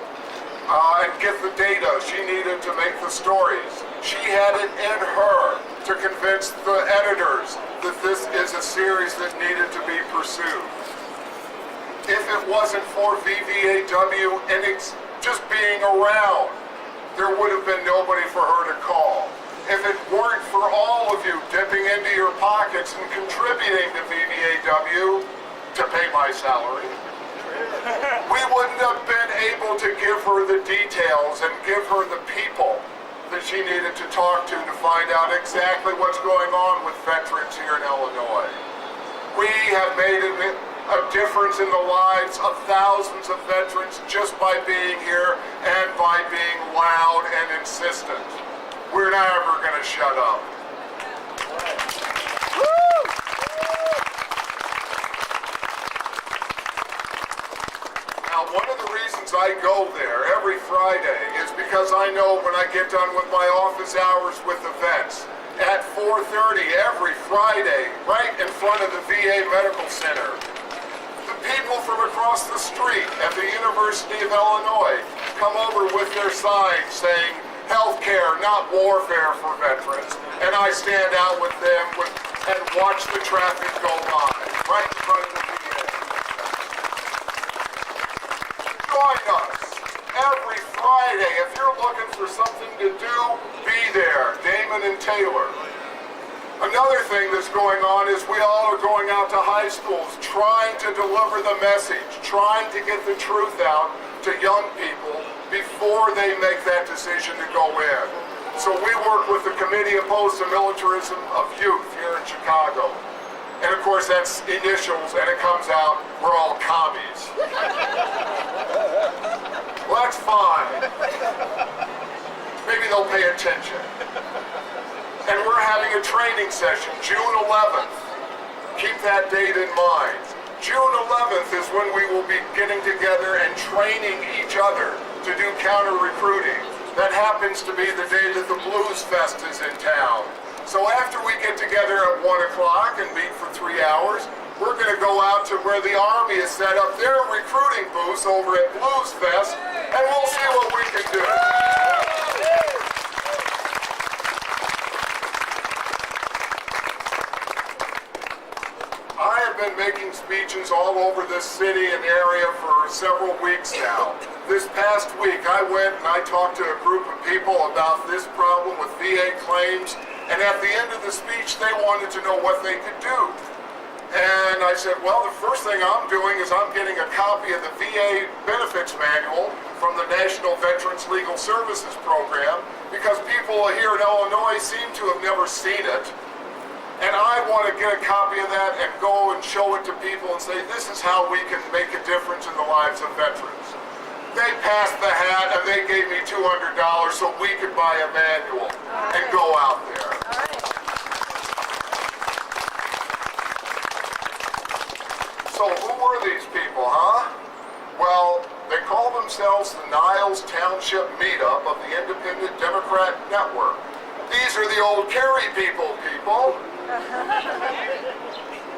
and get the data she needed to make the stories. She had it in her to convince the editors that this is a series that needed to be pursued. If it wasn't for VVAW and it's just being around, there would have been nobody for her to call. If it weren't for all of you dipping into your pockets and contributing to VVAW to pay my salary, we wouldn't have been able to give her the details and give her the people that she needed to talk to find out exactly what's going on with veterans here in Illinois. We have made a difference in the lives of thousands of veterans just by being here and by being loud and insistent. We're never going to shut up. Now, one of the reasons I go there every Friday is because I know when I get done with my office hours with the vets, at 4:30 every Friday, right in front of the VA Medical Center, the people from across the street at the University of Illinois come over with their signs saying, "Healthcare, not warfare" for veterans, and I stand out with them and watch the traffic go by, right in front of the VA. Join us every Friday. If you're looking for something to do, be there. Damon and Taylor. Another thing that's going on is we all are going out to high schools, trying to deliver the message, trying to get the truth out to young people before they make that decision to go in. So we work with the Committee Opposed to Militarism of Youth here in Chicago. And of course that's initials, and it comes out, we're all commies. Well, that's fine. Maybe they'll pay attention. And we're having a training session, June 11th. Keep that date in mind. June 11th is when we will be getting together and training each other to do counter-recruiting. That happens to be the day that the Blues Fest is in town. So after we get together at 1 o'clock and meet for 3 hours, we're going to go out to where the Army has set up their recruiting booths over at Blues Fest, and we'll see what we can do. I have been making speeches all over this city and area for several weeks now. This past week, I went and I talked to a group of people about this problem with VA claims, and at the end of the speech, they wanted to know what they could do. And I said, well, the first thing I'm doing is I'm getting a copy of the VA benefits manual from the National Veterans Legal Services Program, because people here in Illinois seem to have never seen it. And I want to get a copy of that and go and show it to people and say, this is how we can make a difference in the lives of veterans. They passed the hat and they gave me $200 so we could buy a manual and go out there. So who were these people, huh? Well, they call themselves the Niles Township Meetup of the Independent Democrat Network. These are the old Kerry people.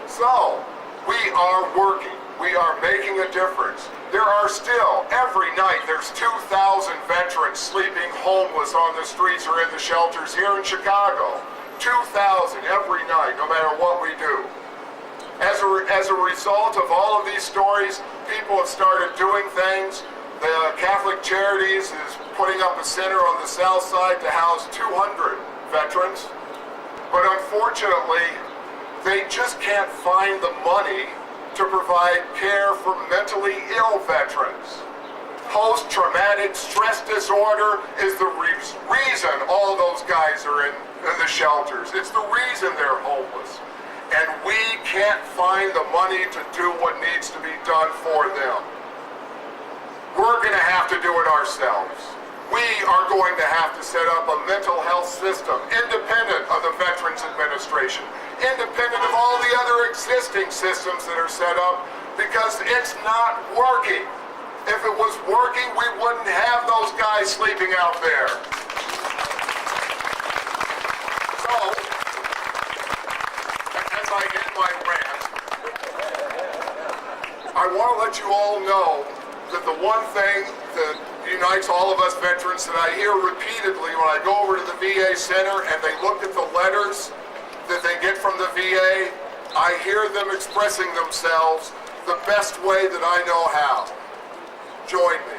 So, we are working. We are making a difference. There are still, every night, there's 2,000 veterans sleeping homeless on the streets or in the shelters here in Chicago. 2,000 every night, no matter what we do. As a result of all of these stories, people have started doing things. The Catholic Charities is putting up a center on the south side to house 200 veterans. But unfortunately, they just can't find the money to provide care for mentally ill veterans. Post-traumatic stress disorder is the reason all those guys are in the shelters. It's the reason they're homeless. And we can't find the money to do what needs to be done for them. We're going to have to do it ourselves. We are going to have to set up a mental health system independent of the Veterans Administration, independent of all the other existing systems that are set up, because it's not working. If it was working, we wouldn't have those guys sleeping out there. So, as I end my rant, I want to let you all know that the one thing that unites all of us veterans that I hear repeatedly when I go over to the VA center and they look at the letters that they get from the VA, I hear them expressing themselves the best way that I know how. Join me.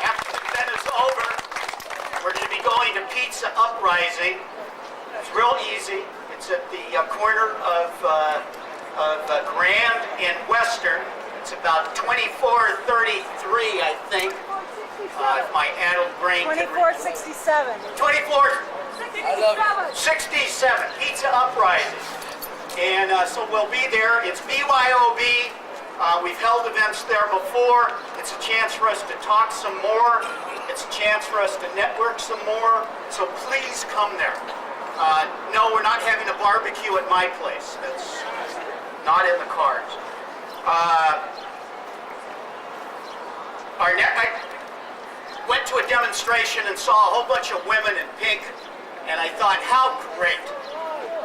After the event is over, we're going to be going to Pizza Uprising. It's real easy. It's at the corner of Grand and Western. It's about 24:33, I think, if my addled brain can 2467. 24:67, Pizza Uprising. And so we'll be there. It's BYOB. We've held events there before. It's a chance for us to talk some more. It's a chance for us to network some more. So please come there. No, we're not having a barbecue at my place. That's not in the cards. I went to a demonstration and saw a whole bunch of women in pink, and I thought, how great.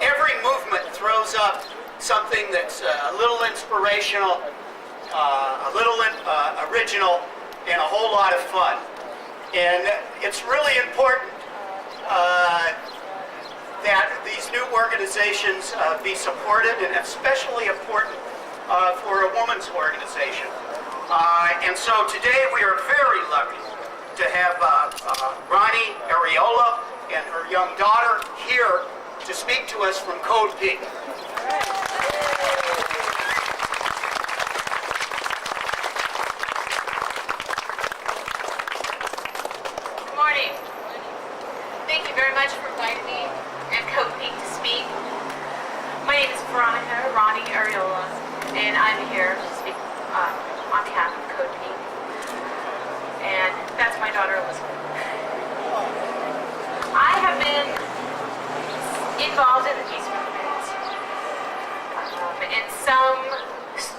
Every movement throws up something that's a little inspirational, a little original, and a whole lot of fun. And it's really important that these new organizations be supported, and especially important for a women's organization. And so today we are very lucky to have Ronnie Areola and her young daughter here to speak to us from Code Peak. Good morning. Thank you very much for inviting me and Code Peak to speak. My name is Ronnie Areola, and I'm here to speak on behalf of Code Peak. And that's my daughter Elizabeth. I have been involved in the peace movement in some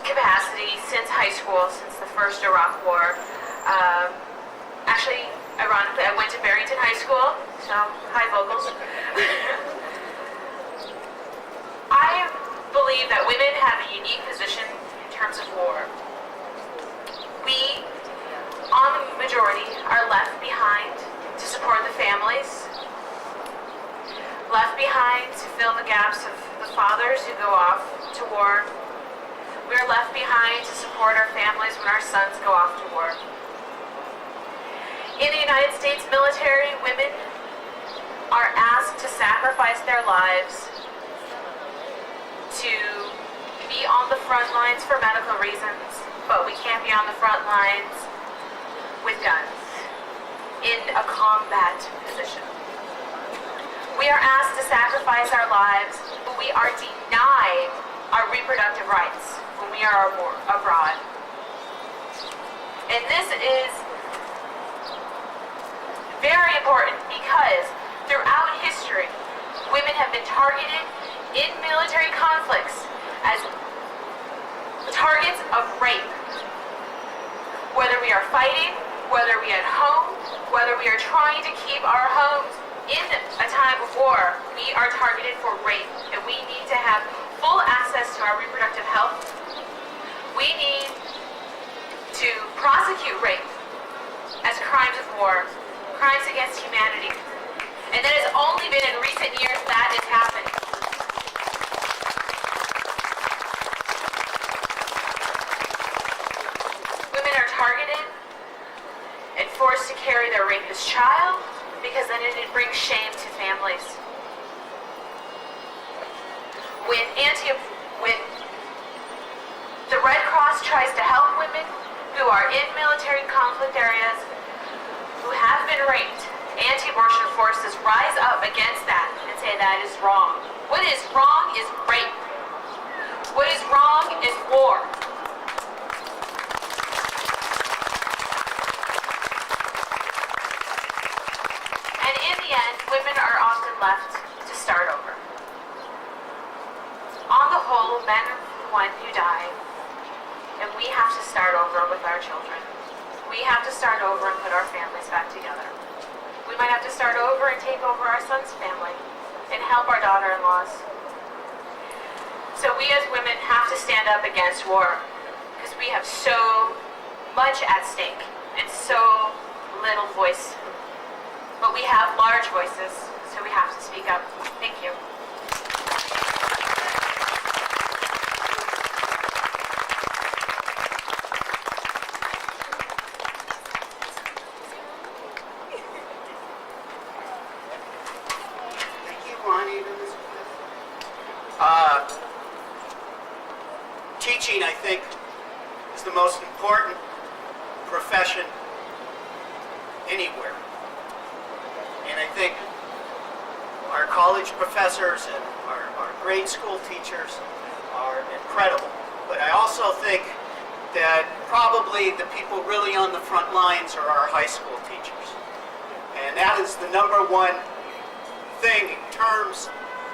capacity since high school, since the first Iraq War. Actually, ironically, I went to Barrington High School, so hi Vogels. I believe that women have a unique position in terms of war. We, on the majority, are left behind to support the families, left behind to fill the gaps of the fathers who go off to war. We are left behind to support our families when our sons go off to war. In the United States military, women are asked to sacrifice their lives to be on the front lines for medical reasons, but we can't be on the front lines with guns in a combat position. We are asked to sacrifice our lives, but we are denied our reproductive rights when we are abroad. And this is very important because throughout history, women have been targeted in military conflicts as targets of rape. Whether we are fighting, whether we are at home, whether we are trying to keep our homes in a time of war, we are targeted for rape, and we need to have full access to our reproductive health. We need to prosecute rape as crimes of war, crimes against humanity. And that has only been in recent years that is happening. Women are targeted and forced to carry their rapist child, because then it brings shame to families. When the Red Cross tries to help women who are in military conflict areas who have been raped, anti-abortion forces rise up against that and say that is wrong. What is wrong is rape. What is wrong is war. And in the end, women are often left to start over. On the whole, men are the ones who die, and we have to start over with our children. We have to start over and put our families back together. We might have to start over and take over our son's family and help our daughter-in-laws. So we as women have to stand up against war, because we have so much at stake and so little voice. But we have large voices, so we have to speak up. Thank you. Thank you, Ronnie. Teaching, I think, is the most important profession anywhere. And I think our college professors and our grade school teachers are incredible. But I also think that probably the people really on the front lines are our high school teachers. And that is the #1 thing in terms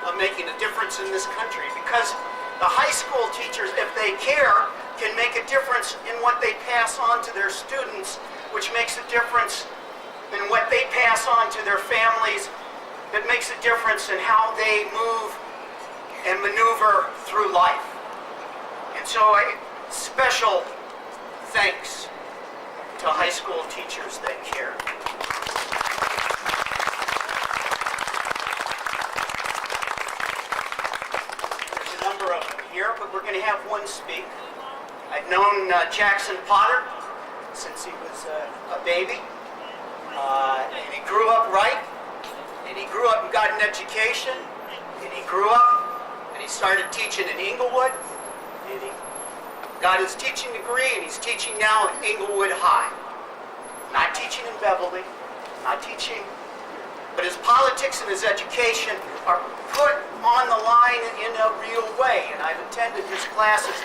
of making a difference in this country, because the high school teachers, if they care, can make a difference in what they pass on to their students, which makes a difference in what they pass on to their families, that makes a difference in how they move and maneuver through life. And so special thanks to high school teachers that care. There's a number of them here, but we're going to have one speak. I've known Jackson Potter since he was a baby, and he grew up right, and he grew up and got an education, and he grew up and he started teaching in Inglewood, and he got his teaching degree, and he's teaching now at Inglewood High. Not teaching in Beverly, not teaching, but his politics and his education are put on the line in a real way. And I've attended his classes,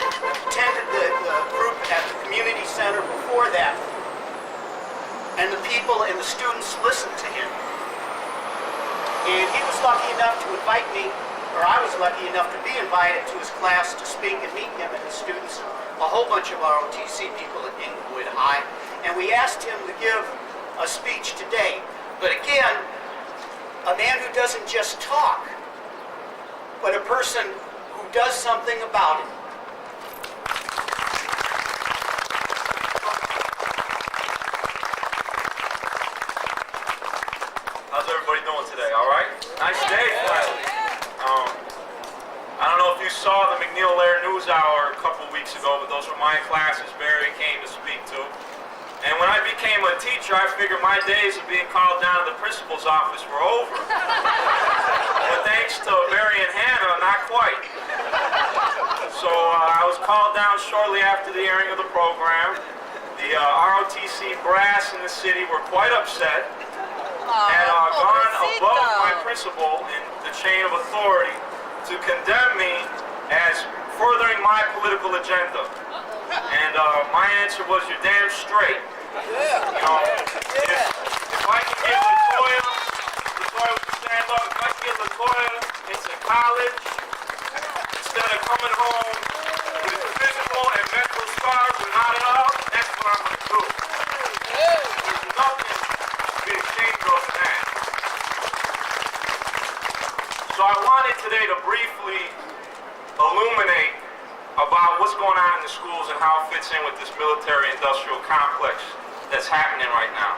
attended the group at the community center before that. And the people and the students listened to him. And he was lucky enough to invite me, or I was lucky enough to be invited to his class to speak and meet him and his students, a whole bunch of ROTC people at Inglewood High. And we asked him to give a speech today. But again, a man who doesn't just talk, but a person who does something about it. How's everybody doing today? All right? Nice day, finally. I don't know if you saw the McNeil-Lair News Hour a couple weeks ago, but those were my classes Barry came to speak to. And when I became a teacher, I figured my days of being called down to the principal's office were over. But thanks to Barry and Hannah, not quite. So I was called down shortly after the airing of the program. The ROTC brass in the city were quite upset, had gone above my principal in the chain of authority to condemn me as furthering my political agenda. And my answer was, you're damn straight. You know, if I can get Latoyia would stand up, if I can get Latoyia into college, instead of coming home with physical and mental scars and not at all, that's what I'm going to do. There's nothing to be ashamed of in that. So I wanted today to briefly illuminate about what's going on in the schools and how it fits in with this military-industrial complex that's happening right now.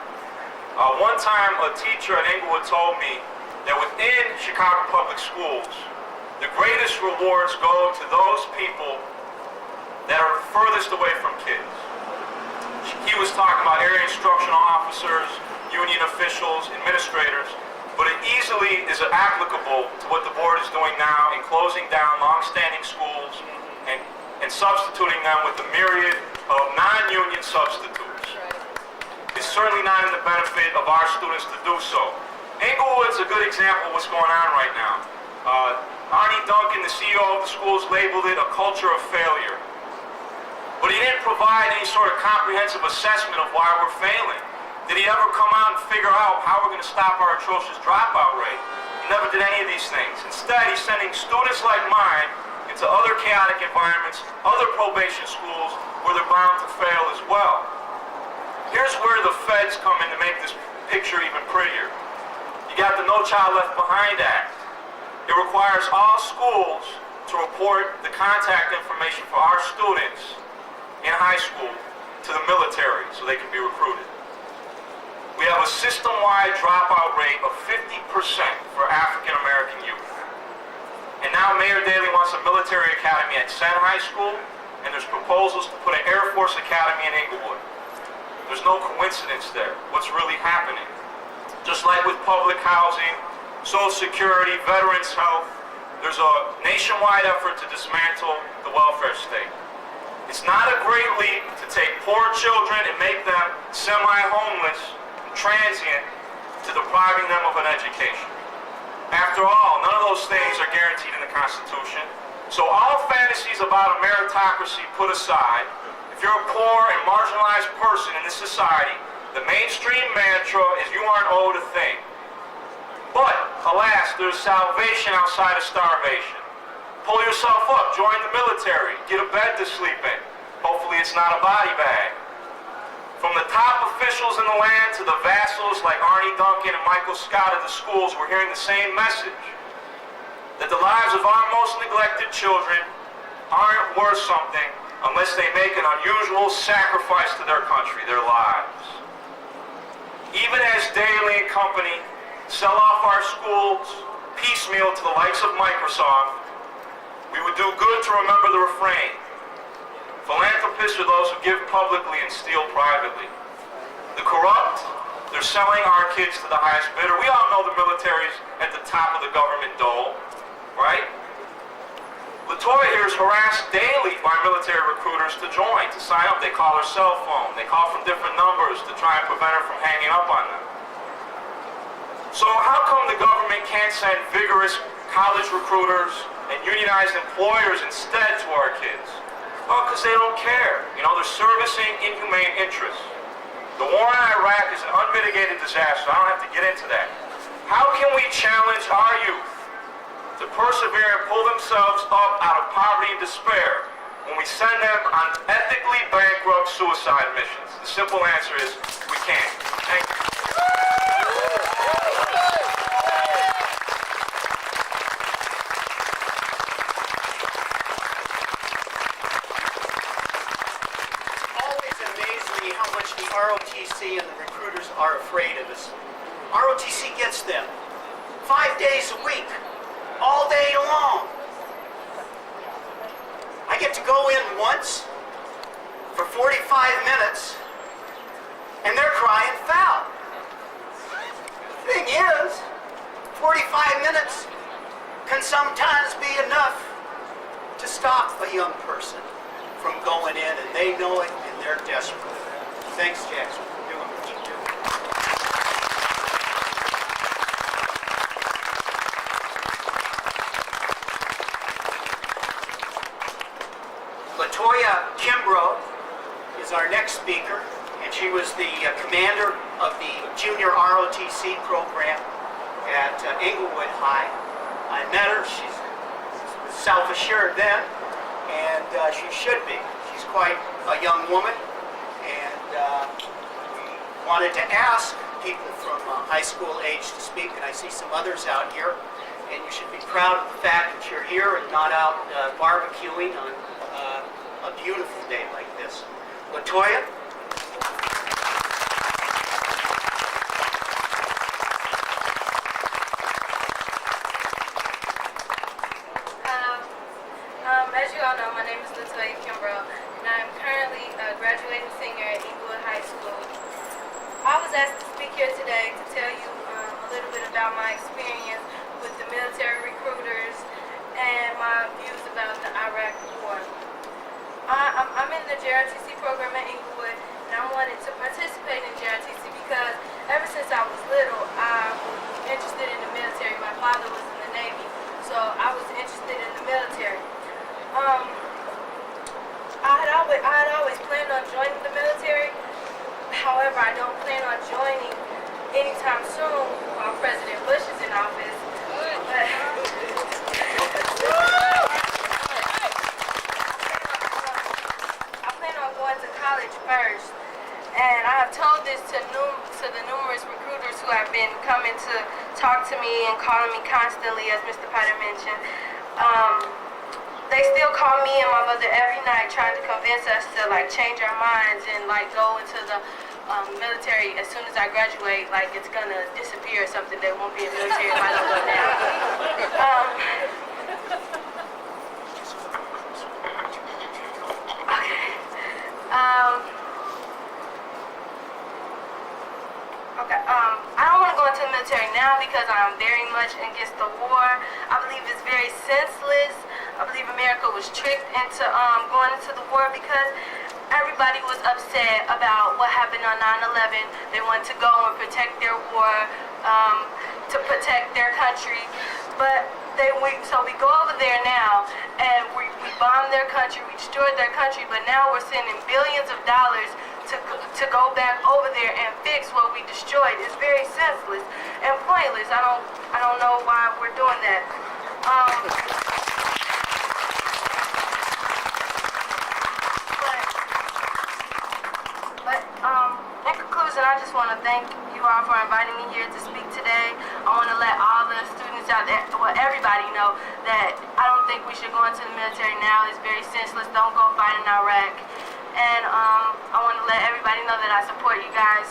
One time, a teacher at Inglewood told me that within Chicago Public Schools, the greatest rewards go to those people that are furthest away from kids. He was talking about area instructional officers, union officials, administrators, but it easily is applicable to what the board is doing now in closing down long-standing schools and substituting them with a myriad of non-union substitutes. It's certainly not in the benefit of our students to do so. Inglewood's a good example of what's going on right now. Arnie Duncan, the CEO of the schools, labeled it a culture of failure. But he didn't provide any sort of comprehensive assessment of why we're failing. Did he ever come out and figure out how we're going to stop our atrocious dropout rate? He never did any of these things. Instead, he's sending students like mine into other chaotic environments, other probation schools where they're bound to fail as well. Here's where the feds come in to make this picture even prettier. You got the No Child Left Behind Act. It requires all schools to report the contact information for our students in high school to the military so they can be recruited. We have a system-wide dropout rate of 50% for African American youth. And now Mayor Daley wants a military academy at Senn High School, and there's proposals to put an Air Force Academy in Inglewood. There's no coincidence there. What's really happening? Just like with public housing, Social Security, veterans' health, there's a nationwide effort to dismantle the welfare state. It's not a great leap to take poor children and make them semi-homeless, transient, to depriving them of an education. After all, none of those things are guaranteed in the Constitution. So all fantasies about a meritocracy put aside, if you're a poor and marginalized person in this society, the mainstream mantra is you aren't owed a thing. But, alas, there's salvation outside of starvation. Pull yourself up, join the military, get a bed to sleep in. Hopefully it's not a body bag. From the top officials in the land to the vassals like Arnie Duncan and Michael Scott of the schools, we're hearing the same message. That the lives of our most neglected children aren't worth something unless they make an unusual sacrifice to their country, their lives. Even as Daley and company sell off our schools piecemeal to the likes of Microsoft, we would do good to remember the refrain. Philanthropists are those who give publicly and steal privately. The corrupt, they're selling our kids to the highest bidder. We all know the military's at the top of the government dole, right? Latoyia here is harassed daily by military recruiters to join, to sign up. They call her cell phone. They call from different numbers to try and prevent her from hanging up on them. So how come the government can't send vigorous college recruiters and unionized employers instead to our kids? Well, because they don't care. You know, they're servicing inhumane interests. The war in Iraq is an unmitigated disaster. I don't have to get into that. How can we challenge our youth to persevere and pull themselves up out of poverty and despair when we send them on ethically bankrupt suicide missions? The simple answer is we can't. Thank you. The ROTC and the recruiters are afraid of us. ROTC gets them 5 days a week, all day long. I get to go in once for 45 minutes and they're crying foul. The thing is, 45 minutes can sometimes be enough to stop a young person from going in, and they know it and they're desperate. Thanks, Jackson, for doing what you do. Latoyia Kimbrough is our next speaker, and she was the commander of the junior ROTC program at Englewood High. I met her. She's self-assured then, and she should be. She's quite a young woman. We wanted to ask people from high school age to speak, and I see some others out here, and you should be proud of the fact that you're here and not out barbecuing on a beautiful day like this. Latoyia? As you all know, my name is Latoyia Kimbrough, and I'm currently a graduating senior at Englewood High School. I was asked to speak here today to tell you a little bit about my experience with the military recruiters and my views about the Iraq War. I'm in the JRTC program at Englewood, and I wanted to participate in JRTC because ever since I was little, I was interested in the military. My father was in the Navy, so I was interested in the military. I had always planned on joining the military. However, I don't plan on joining anytime soon while President Bush is in office. But I plan on going to college first. And I have told this to the numerous recruiters who have been coming to talk to me and calling me constantly, as Mr. Potter mentioned. They still call me and my mother every night trying to convince us to change our minds and go into the military as soon as I graduate, like it's gonna disappear or something. There won't be a military if I don't go now. I don't want to go into the military now because I'm very much against the war. I believe it's very senseless. I believe it America was tricked into going into the war because everybody was upset about what happened on 9/11. They wanted to go and protect their war, to protect their country. But so we go over there now, and we bombed their country, we destroyed their country, but now we're sending billions of dollars to go back over there and fix what we destroyed. It's very senseless and pointless. I don't know why we're doing that. In conclusion, I just want to thank you all for inviting me here to speak today. I want to let all the students out there, well, everybody know that I don't think we should go into the military now. It's very senseless. Don't go fight in Iraq. And I want to let everybody know that I support you guys,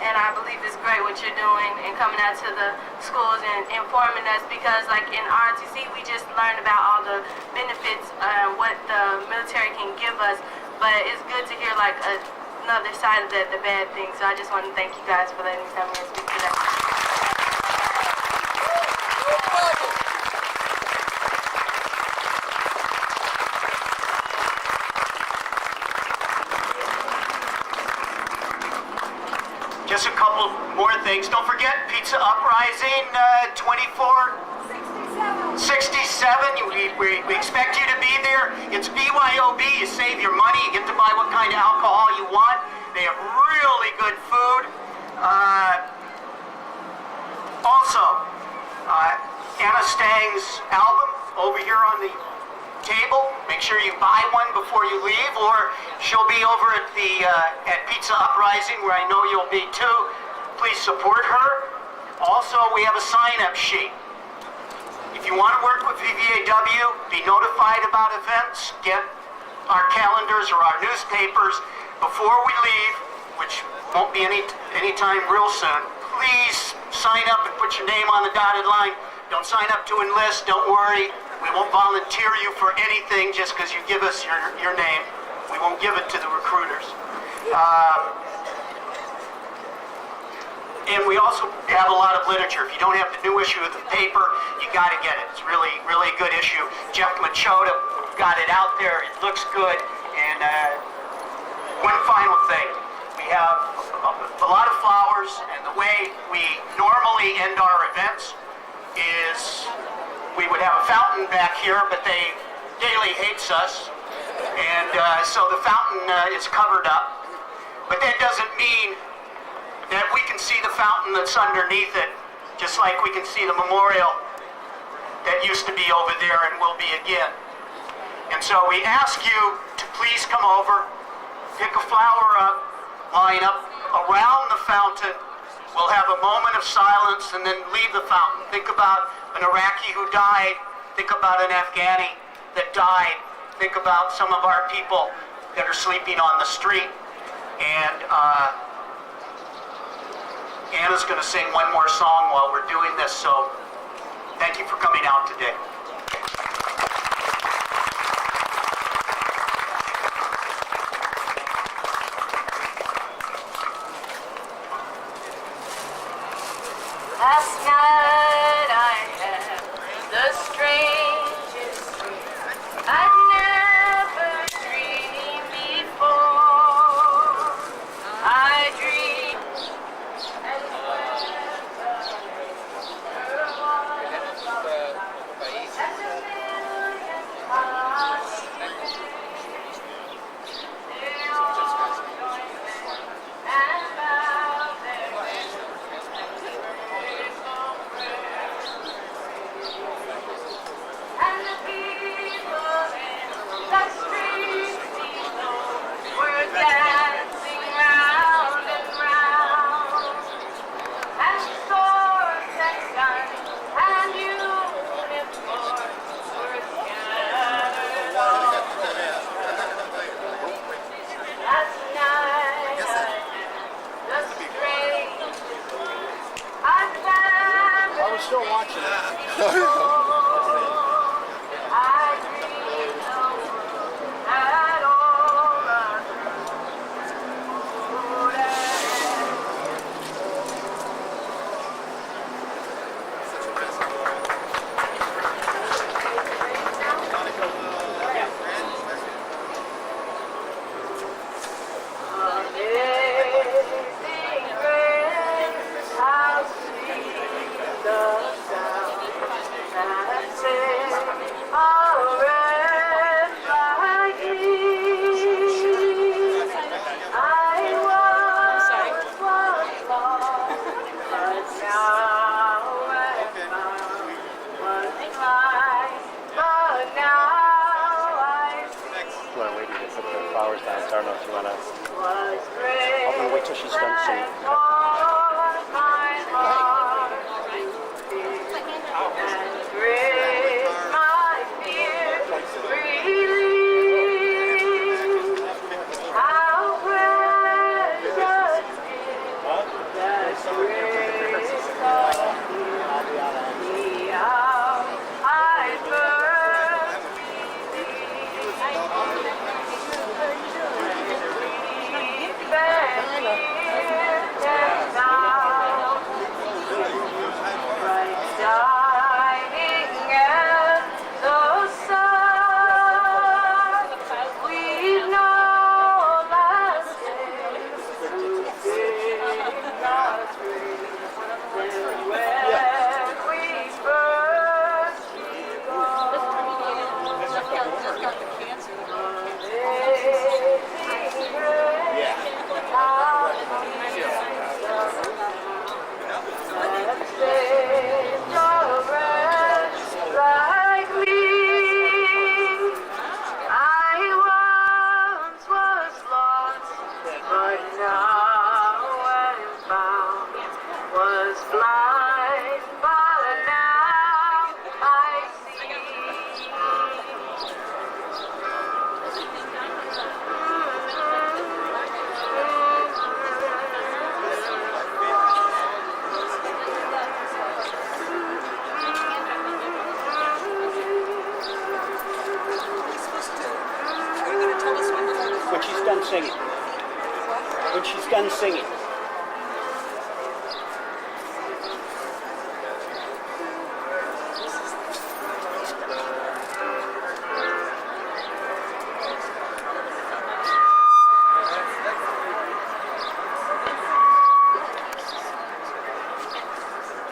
and I believe it's great what you're doing and coming out to the schools and informing us, because like in ROTC, we just learned about all the benefits, what the military can give us, but it's good to hear like another side of the bad things. So I just want to thank you guys for letting me come here and speak today. Just a couple more things. Don't forget, Pizza Uprising, 2467. We expect you to be there. It's BYOB. You save your money. You get to buy what kind of alcohol you want. They have really good food. Also, Anna Stange's album over here on the table. Make sure you buy one before you leave, or she'll be over at the at Pizza Uprising, where I know you'll be too. Please support her. Also, we have a sign-up sheet. If you want to work with VVAW, be notified about events, get our calendars or our newspapers before we leave, which won't be anytime real soon. Please sign up and put your name on the dotted line. Don't sign up to enlist. Don't worry. We won't volunteer you for anything just because you give us your name. We won't give it to the recruiters. And we also have a lot of literature. If you don't have the new issue of the paper, you got to get it. It's really, really a good issue. Jeff Machota got it out there. It looks good. And one final thing. We have a lot of flowers, and the way we normally end our events is we would have a fountain back here, but Daly hates us, and so the fountain is covered up. But that doesn't mean that we can see the fountain that's underneath it, just like we can see the memorial that used to be over there and will be again. And so we ask you to please come over, pick a flower up, line up around the fountain. We'll have a moment of silence and then leave the fountain. Think about an Iraqi who died. Think about an Afghani that died. Think about some of our people that are sleeping on the street. And Anna's going to sing one more song while we're doing this, so thank you for coming out today. Last night I had the strangest dream I'd never dreamed before. I dreamed I don't know if you want to. was great. I'm gonna wait till she's done singing. And all of my heart and great my fear relieved. How precious is that grace of the hour I first When she's done singing. When she's done singing.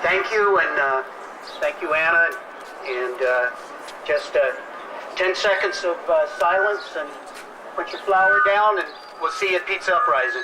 Thank you, and thank you, Anna, and just 10 seconds of silence, and put your flower down, and we'll see you at Pizza Uprising.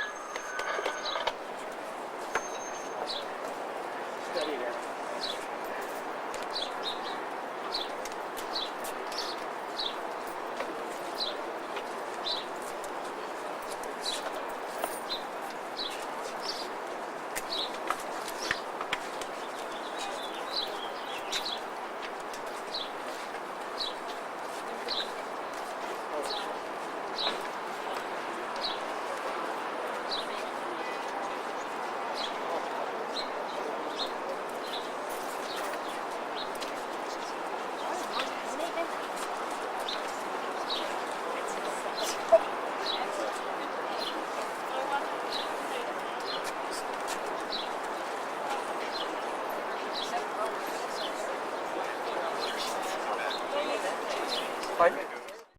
Pardon?